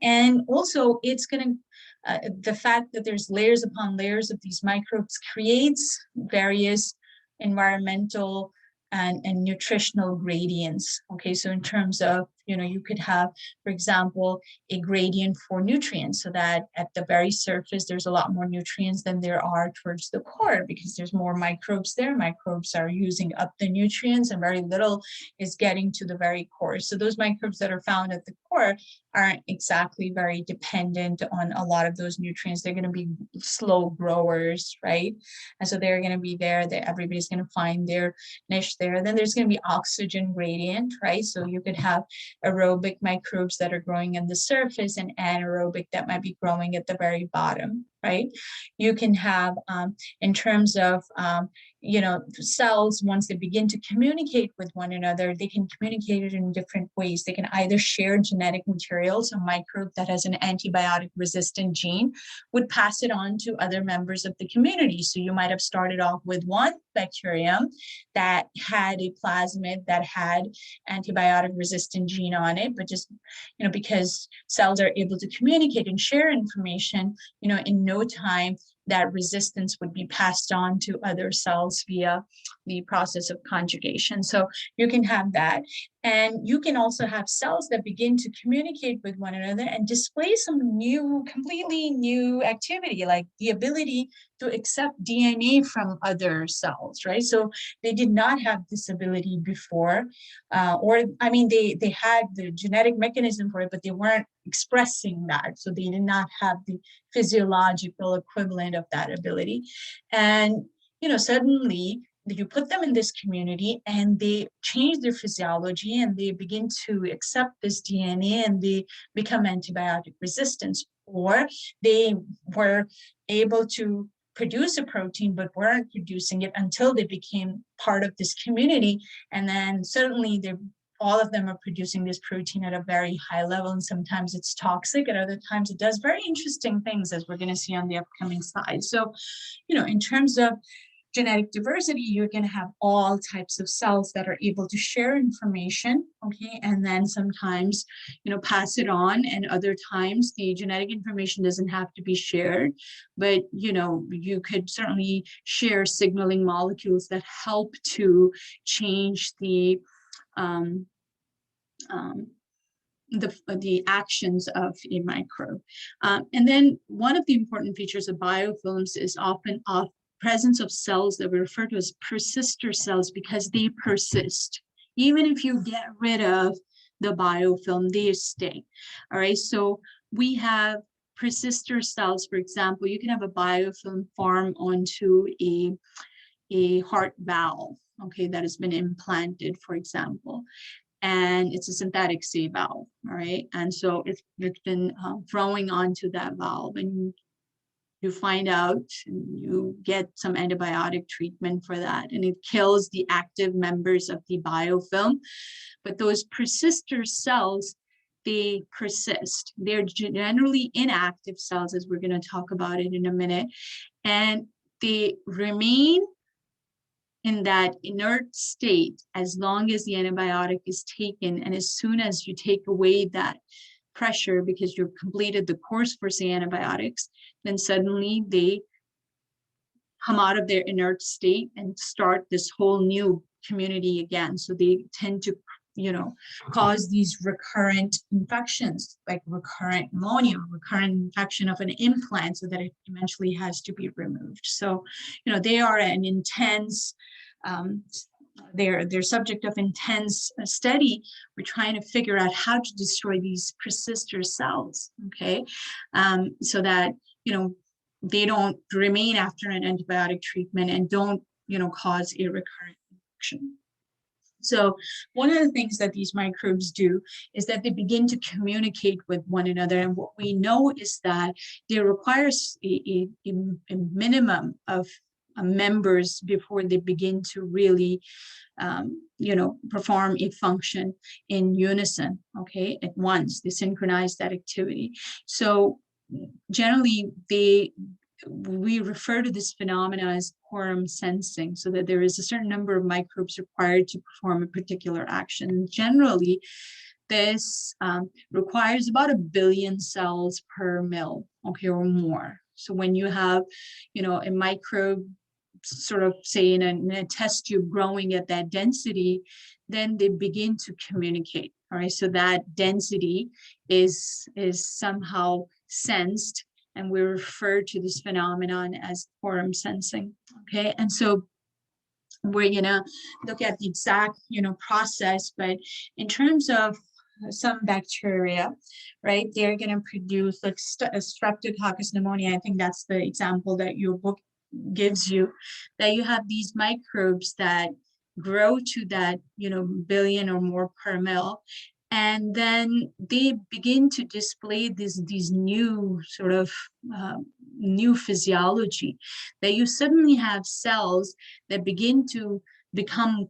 And also it's going to, the fact that there's layers upon layers of these microbes creates various environmental and nutritional gradients. Okay, so in terms of, you could have, for example, a gradient for nutrients, so that at the very surface, there's a lot more nutrients than there are towards the core, because there's more microbes there. Microbes are using up the nutrients and very little is getting to the very core. So those microbes that are found at the core aren't exactly very dependent on a lot of those nutrients. They're going to be slow growers, right? And so they're going to be there, that everybody's going to find their niche there. Then there's going to be oxygen gradient, right? So you could have aerobic microbes that are growing on the surface and anaerobic that might be growing at the very bottom, right? You can have, in terms of, cells, once they begin to communicate with one another, they can communicate it in different ways. They can either share genetic materials. A microbe that has an antibiotic resistant gene would pass it on to other members of the community. So you might have started off with one bacterium that had a plasmid that had antibiotic resistant gene on it, but just, because cells are able to communicate and share information, in no time, that resistance would be passed on to other cells via the process of conjugation. So you can have that. And you can also have cells that begin to communicate with one another and display some completely new activity, like the ability to accept DNA from other cells, right? So they did not have this ability before, they had the genetic mechanism for it, but they weren't expressing that. So they did not have the physiological equivalent of that ability. And, suddenly you put them in this community and they change their physiology and they begin to accept this DNA and they become antibiotic resistant, or they were able to produce a protein but weren't producing it until they became part of this community. And then suddenly all of them are producing this protein at a very high level, and sometimes it's toxic, and other times it does very interesting things, as we're going to see on the upcoming slide. So, in terms of genetic diversity, you're going to have all types of cells that are able to share information, okay, and then sometimes, pass it on, and other times the genetic information doesn't have to be shared, but, you could certainly share signaling molecules that help to change the actions of a microbe. And then one of the important features of biofilms is often presence of cells that we refer to as persister cells, because they persist. Even if you get rid of the biofilm, they stay. All right, so we have persister cells. For example, you can have a biofilm form onto a heart valve, okay, that has been implanted, for example, and it's a synthetic C valve, all right? And so it's been growing onto that valve, and you find out and you get some antibiotic treatment for that, and it kills the active members of the biofilm. But those persister cells, they persist. They're generally inactive cells, as we're going to talk about it in a minute, and they remain in that inert state as long as the antibiotic is taken. And as soon as you take away that pressure because you've completed the course for, say, antibiotics, then suddenly they come out of their inert state and start this whole new community again. So they tend to, cause these recurrent infections, like recurrent pneumonia, recurrent infection of an implant, so that it eventually has to be removed. So, they are an intense, they're subject of intense study. We're trying to figure out how to destroy these persister cells, okay, so that, they don't remain after an antibiotic treatment and don't, cause a recurrent infection. So one of the things that these microbes do is that they begin to communicate with one another. And what we know is that they require a minimum of members before they begin to really perform a function in unison, okay, at once. They synchronize that activity. So generally, we refer to this phenomena as quorum sensing, so that there is a certain number of microbes required to perform a particular action. Generally, this requires about 1 billion cells per mil, okay, or more. So when you have, a microbe sort of say in a test tube growing at that density, then they begin to communicate. All right, so that density is somehow sensed, and we refer to this phenomenon as quorum sensing. Okay, and so we're gonna look at the exact process, but in terms of some bacteria, right, they're gonna produce like Streptococcus pneumoniae. I think that's the example that your book gives you, that you have these microbes that grow to that billion or more per mil, and then they begin to display these new sort of new physiology, that you suddenly have cells that begin to become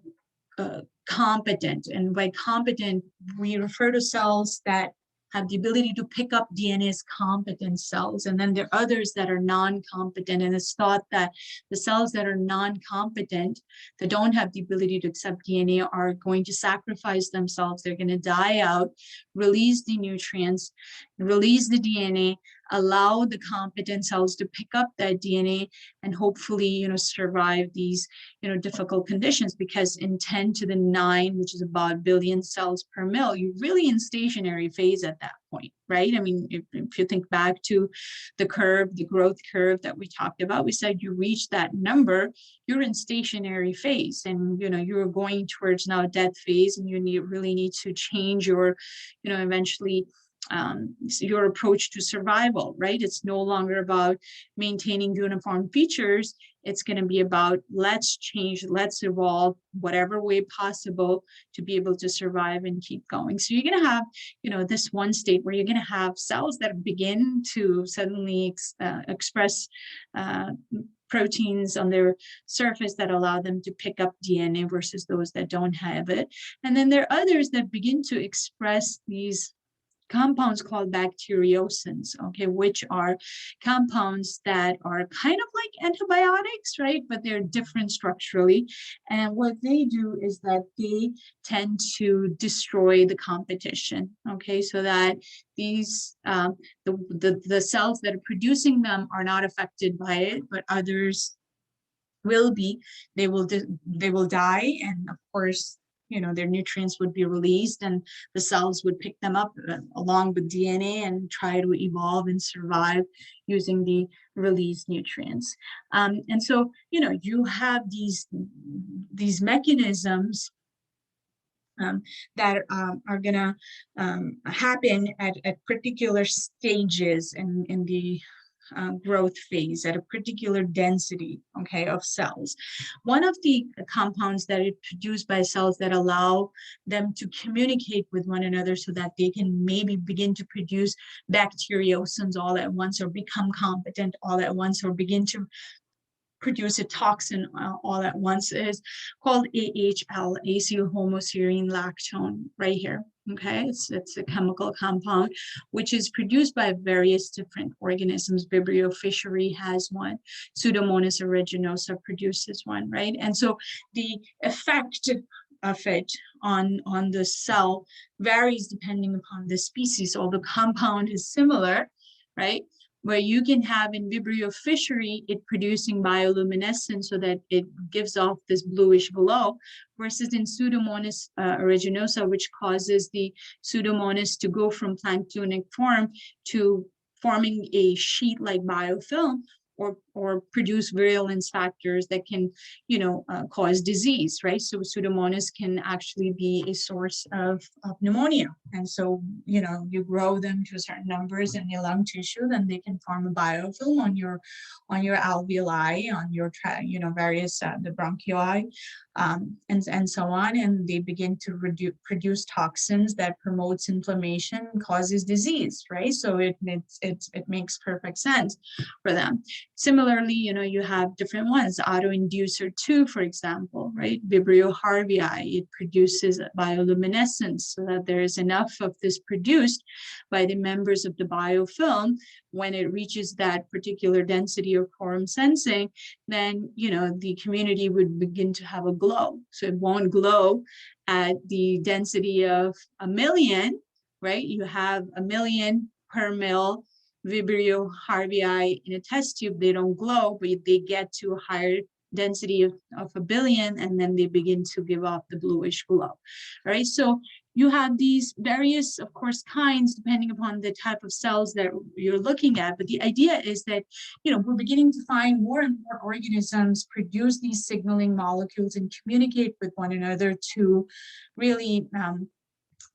competent. And by competent, we refer to cells that have the ability to pick up DNA as competent cells. And then there are others that are non-competent. And it's thought that the cells that are non-competent, that don't have the ability to accept DNA, are going to sacrifice themselves. They're going to die out, release the nutrients, release the DNA, allow the competent cells to pick up that DNA, and hopefully, survive these, difficult conditions. Because in 10 to the 9, which is about 1 billion cells per mil, you're really in stationary phase at that point, right? I mean, if you think back to the curve, the growth curve that we talked about, we said you reach that number, you're in stationary phase, and you're going towards now death phase, and you really need to change your, eventually your approach to survival, right? It's no longer about maintaining uniform features. It's going to be about let's change, let's evolve whatever way possible to be able to survive and keep going. So you're going to have, this one state where you're going to have cells that begin to suddenly express proteins on their surface that allow them to pick up DNA versus those that don't have it. And then there are others that begin to express these compounds called bacteriocins, okay, which are compounds that are kind of like antibiotics, right? But they're different structurally. And what they do is that they tend to destroy the competition, okay? So that these, the cells that are producing them are not affected by it, but others will be. They will die, and of course, their nutrients would be released, and the cells would pick them up along with DNA and try to evolve and survive using the released nutrients. And so, you have these mechanisms that are going to happen at particular stages in the growth phase, at a particular density, okay, of cells. One of the compounds that are produced by cells that allow them to communicate with one another so that they can maybe begin to produce bacteriocins all at once, or become competent all at once, or begin to produce a toxin all at once, is called AHL, acylhomoserine lactone, right here. Okay, it's a chemical compound which is produced by various different organisms. Vibrio fischeri has one, Pseudomonas aeruginosa produces one, right? And so the effect of it on the cell varies depending upon the species. So the compound is similar, right? Where you can have in Vibrio fischeri it producing bioluminescence so that it gives off this bluish glow, versus in Pseudomonas aeruginosa, which causes the Pseudomonas to go from planktonic form to forming a sheet-like biofilm, or produce virulence factors that can, cause disease, right? So Pseudomonas can actually be a source of pneumonia. And so, you grow them to certain numbers in the lung tissue, then they can form a biofilm on your alveoli, on your, various, the bronchi, and so on. And they begin to produce toxins that promotes inflammation, causes disease, right? So it makes perfect sense for them. Similarly, you have different ones, autoinducer 2, for example, right? Vibrio harvii, it produces bioluminescence so that there is enough of this produced by the members of the biofilm. When it reaches that particular density of quorum sensing, then, the community would begin to have a glow. So it won't glow at the density of 1,000,000, right? You have 1,000,000 per mil Vibrio harvii in a test tube, they don't glow, but they get to a higher density of 1,000,000,000, and then they begin to give off the bluish glow, right? So you have these various, of course, kinds, depending upon the type of cells that you're looking at. But the idea is that, we're beginning to find more and more organisms produce these signaling molecules and communicate with one another to really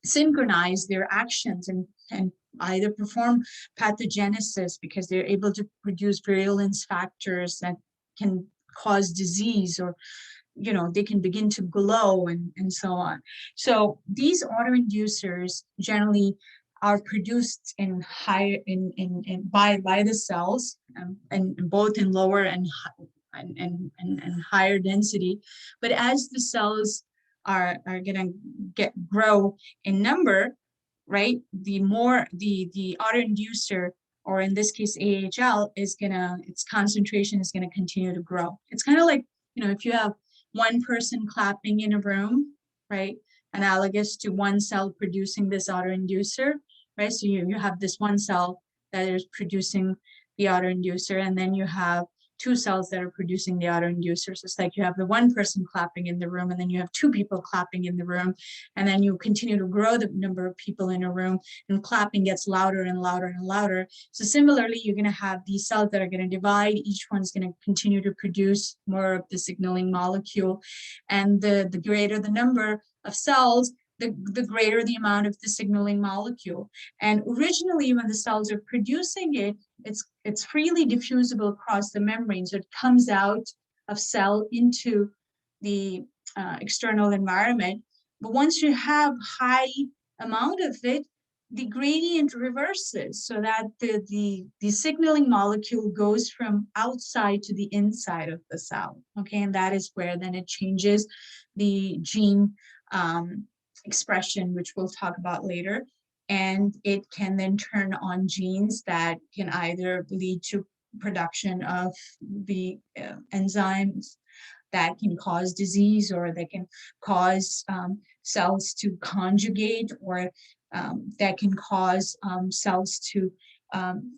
synchronize their actions and either perform pathogenesis, because they're able to produce virulence factors that can cause disease, or they can begin to glow and so on. So these autoinducers generally are produced in higher by the cells, and both in lower and higher density. But as the cells are gonna grow in number, right? The more the autoinducer, or in this case AHL, its concentration is gonna continue to grow. It's kind of like, if you have one person clapping in a room, right? Analogous to one cell producing this autoinducer, right? So you have this one cell that is producing the autoinducer, and then you have two cells that are producing the autoinducers. It's like you have the one person clapping in the room, and then you have two people clapping in the room, and then you continue to grow the number of people in a room, and clapping gets louder and louder and louder. So similarly, you're going to have these cells that are going to divide. Each one's going to continue to produce more of the signaling molecule, and the greater the number of cells, the greater the amount of the signaling molecule. And originally, when the cells are producing it, it's freely diffusible across the membrane. So it comes out of cell into the external environment. But once you have high amount of it, the gradient reverses, so that the signaling molecule goes from outside to the inside of the cell. Okay, and that is where then it changes the gene expression, which we'll talk about later. And it can then turn on genes that can either lead to production of the enzymes that can cause disease, or that can cause cells to conjugate, or that can cause cells to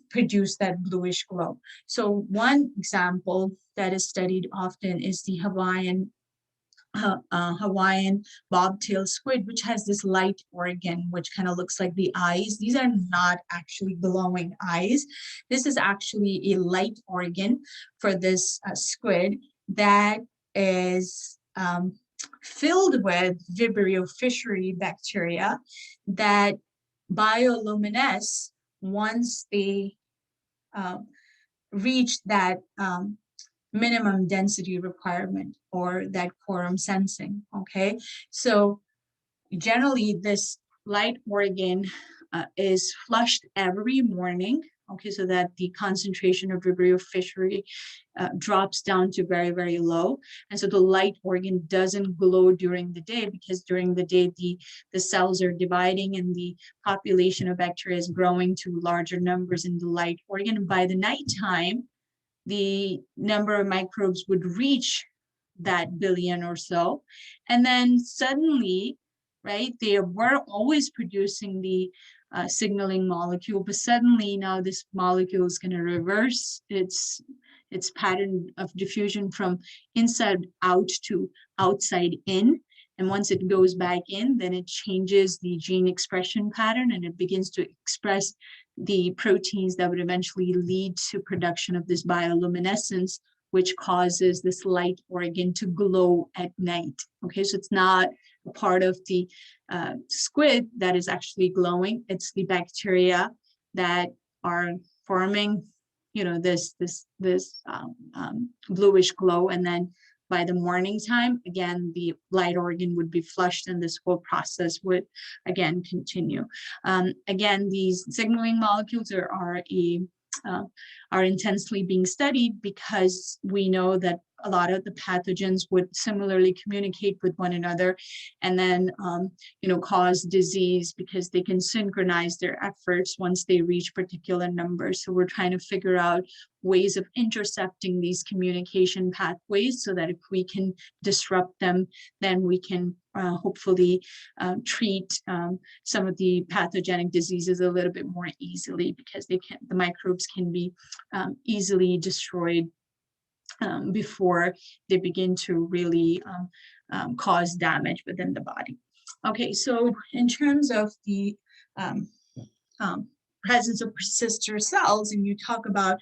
produce that bluish glow. So one example that is studied often is the Hawaiian bobtail squid, which has this light organ, which kind of looks like the eyes. These are not actually glowing eyes. This is actually a light organ for this squid that is filled with Vibrio fischeri bacteria that bioluminesce once they reach that minimum density requirement, or that quorum sensing. Okay, so generally this light organ is flushed every morning. Okay, so that the concentration of Vibrio fischeri drops down to very, very low. And so the light organ doesn't glow during the day, because during the day the cells are dividing and the population of bacteria is growing to larger numbers in the light organ. And by the nighttime, the number of microbes would reach that billion or so. And then suddenly, right, they were always producing the signaling molecule, but suddenly now this molecule is going to reverse its pattern of diffusion from inside out to outside in. And once it goes back in, then it changes the gene expression pattern, and it begins to express the proteins that would eventually lead to production of this bioluminescence, which causes this light organ to glow at night. Okay, so it's not a part of the squid that is actually glowing. It's the bacteria that are forming, this bluish glow, and then by the morning time, again, the light organ would be flushed, and this whole process would again continue. Again, these signaling molecules are a are intensely being studied, because we know that a lot of the pathogens would similarly communicate with one another, and then cause disease, because they can synchronize their efforts once they reach particular numbers. So we're trying to figure out ways of intercepting these communication pathways, so that if we can disrupt them, then we can hopefully treat some of the pathogenic diseases a little bit more easily, because the microbes can be easily destroyed before they begin to really cause damage within the body. Okay, so in terms of the presence of persister cells, and you talk about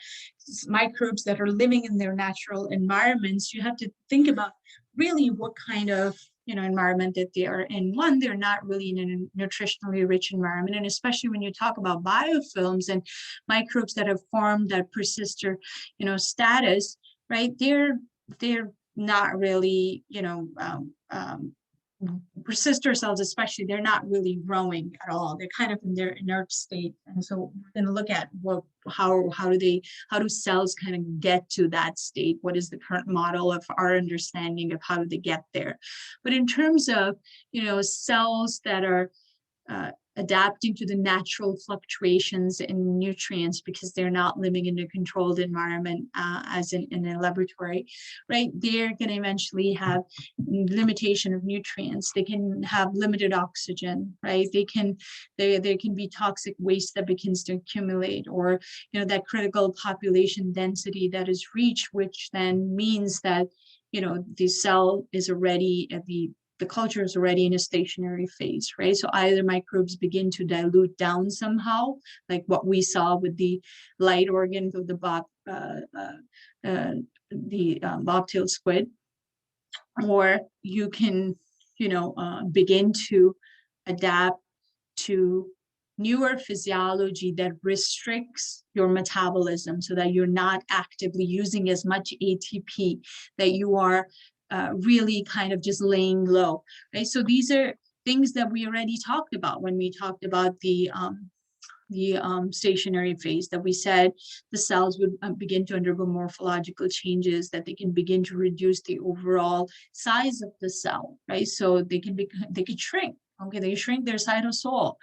microbes that are living in their natural environments, you have to think about really what kind of environment that they are in. One, they're not really in a nutritionally rich environment, and especially when you talk about biofilms and microbes that have formed that persister status, right? They're not really persister cells, especially, they're not really growing at all. They're kind of in their inert state. And so we're going to look at how do cells kind of get to that state? What is the current model of our understanding of how do they get there? But in terms of cells that are adapting to the natural fluctuations in nutrients, because they're not living in a controlled environment as in a laboratory, right? They're going to eventually have limitation of nutrients. They can have limited oxygen, right? There can be toxic waste that begins to accumulate, or that critical population density that is reached, which then means that the cell is already at the culture is already in a stationary phase, right? So either microbes begin to dilute down somehow, like what we saw with the light organs of the bobtail squid, or you can, begin to adapt to newer physiology that restricts your metabolism, so that you're not actively using as much ATP, that you are really kind of just laying low, right? So these are things that we already talked about when we talked about the stationary phase, that we said the cells would begin to undergo morphological changes, that they can begin to reduce the overall size of the cell, right? So they can shrink. Okay, they shrink their cytosol.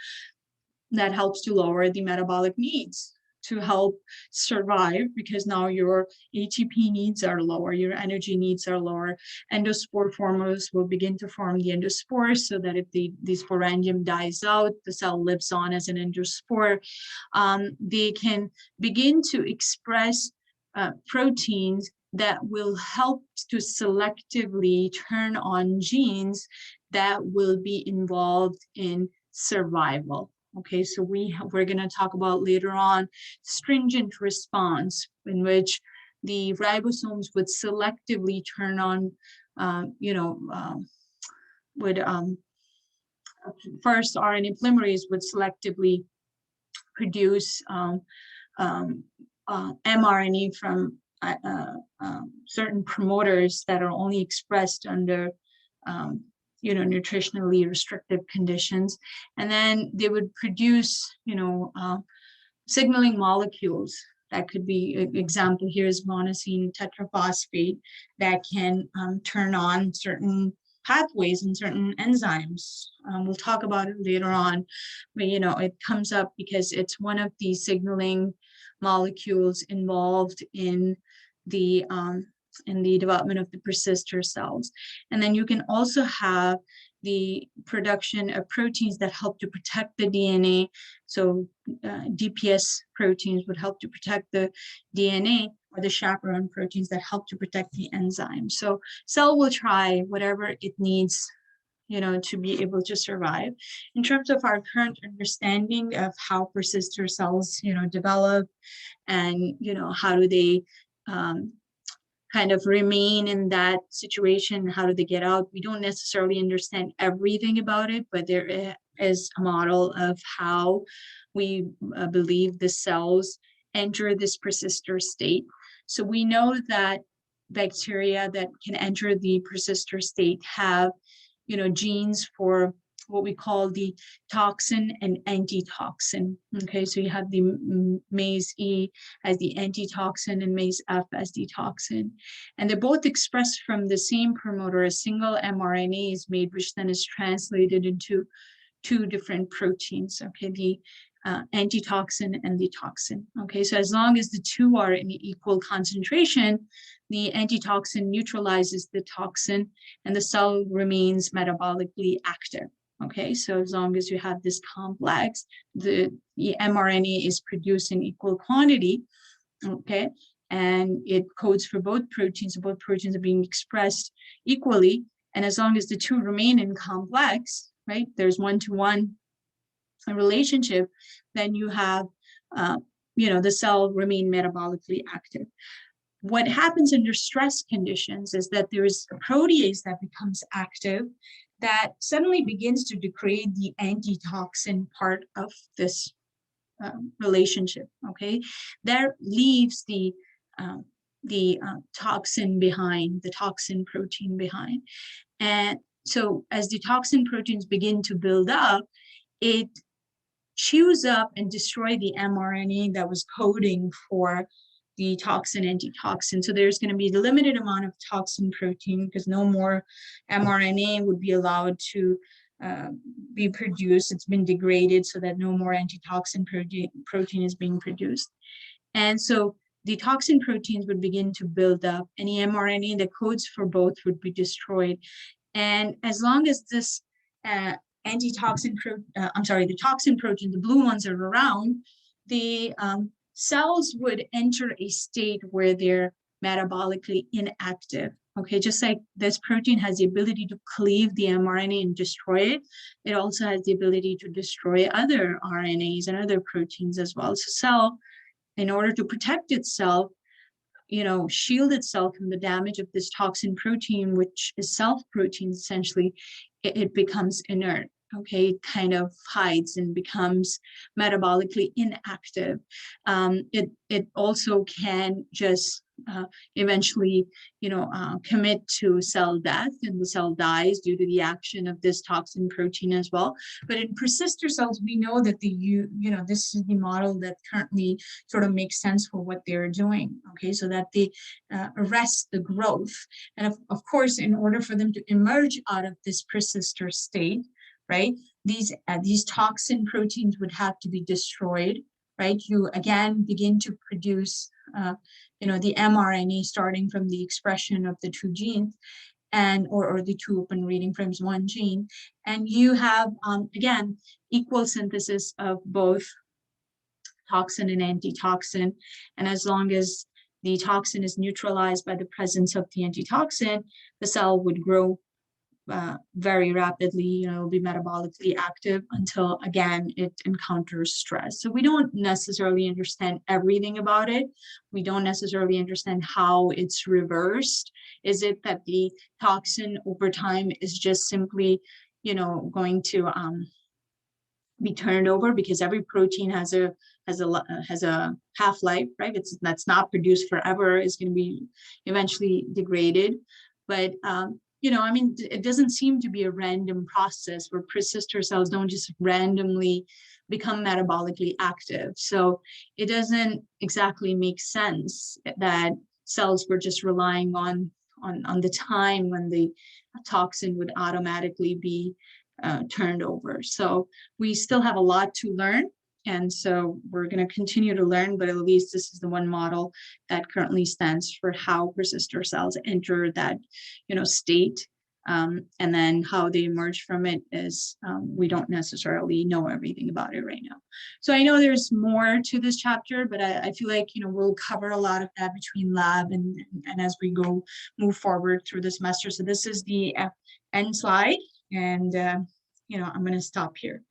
That helps to lower the metabolic needs to help survive, because now your ATP needs are lower, your energy needs are lower. Endospore formers will begin to form the endospores, so that if the sporangium dies out, the cell lives on as an endospore. They can begin to express proteins that will help to selectively turn on genes that will be involved in survival. Okay, so we're going to talk about later on stringent response, in which the ribosomes would selectively turn on, first RNA polymerase would selectively produce mRNA from certain promoters that are only expressed under nutritionally restrictive conditions, and then they would produce signaling molecules. That could be, an example here is monosine tetraphosphate, that can turn on certain pathways and certain enzymes. We'll talk about it later on, but it comes up because it's one of the signaling molecules involved in the development of the persister cells. And then you can also have the production of proteins that help to protect the DNA. So DPS proteins would help to protect the DNA, or the chaperone proteins that help to protect the enzyme. So cell will try whatever it needs to be able to survive. In terms of our current understanding of how persister cells develop, and how do they kind of remain in that situation, how do they get out, we don't necessarily understand everything about it, but there is a model of how we believe the cells enter this persister state. So we know that bacteria that can enter the persister state have genes for what we call the toxin and antitoxin. Okay, so you have the mase E as the antitoxin and mase F as the toxin. And they're both expressed from the same promoter. A single mRNA is made, which then is translated into two different proteins, okay, the antitoxin and the toxin. Okay, so as long as the two are in equal concentration, the antitoxin neutralizes the toxin and the cell remains metabolically active. Okay, so as long as you have this complex, the mRNA is produced in equal quantity, okay, and it codes for both proteins, both proteins are being expressed equally, and as long as the two remain in complex, right, there's one-to-one relationship, then you have, the cell remain metabolically active. What happens under stress conditions is that there is a protease that becomes active that suddenly begins to degrade the antitoxin part of this relationship, okay? That leaves the toxin behind, the toxin protein behind. And so as the toxin proteins begin to build up, it chews up and destroy the mRNA that was coding for the toxin antitoxin. So there's going to be a limited amount of toxin protein because no more mRNA would be allowed to be produced. It's been degraded so that no more antitoxin protein is being produced. And so the toxin proteins would begin to build up. Any mRNA that codes for both would be destroyed. And as long as this the toxin protein, the blue ones are around, the cells would enter a state where they're metabolically inactive. Okay, just like this protein has the ability to cleave the mRNA and destroy it, it also has the ability to destroy other RNAs and other proteins as well. So cell, in order to protect itself, shield itself from the damage of this toxin protein, which is self protein essentially, it becomes inert. Okay, it kind of hides and becomes metabolically inactive. It also can just eventually, commit to cell death, and the cell dies due to the action of this toxin protein as well. But in persister cells, we know that this is the model that currently sort of makes sense for what they're doing. Okay, so that they arrest the growth, and of course, in order for them to emerge out of this persister state, right, these toxin proteins would have to be destroyed, right? You again begin to produce the mRNA starting from the expression of the two genes and or the two open reading frames, one gene, and you have again equal synthesis of both toxin and antitoxin. And as long as the toxin is neutralized by the presence of the antitoxin, the cell would grow very rapidly, be metabolically active until again it encounters stress. So we don't necessarily understand everything about it. We don't necessarily understand how it's reversed. Is it that the toxin over time is just simply, going to be turned over because every protein has a half-life, right? That's not produced forever. It's going to be eventually degraded, but it doesn't seem to be a random process where persister cells don't just randomly become metabolically active. So it doesn't exactly make sense that cells were just relying on the time when the toxin would automatically be turned over. So we still have a lot to learn. And so we're going to continue to learn, but at least this is the one model that currently stands for how persister cells enter that, state. And then how they emerge from it is we don't necessarily know everything about it right now. So I know there's more to this chapter, but I feel like, we'll cover a lot of that between lab and as we move forward through the semester. So this is the end slide, and, I'm going to stop here.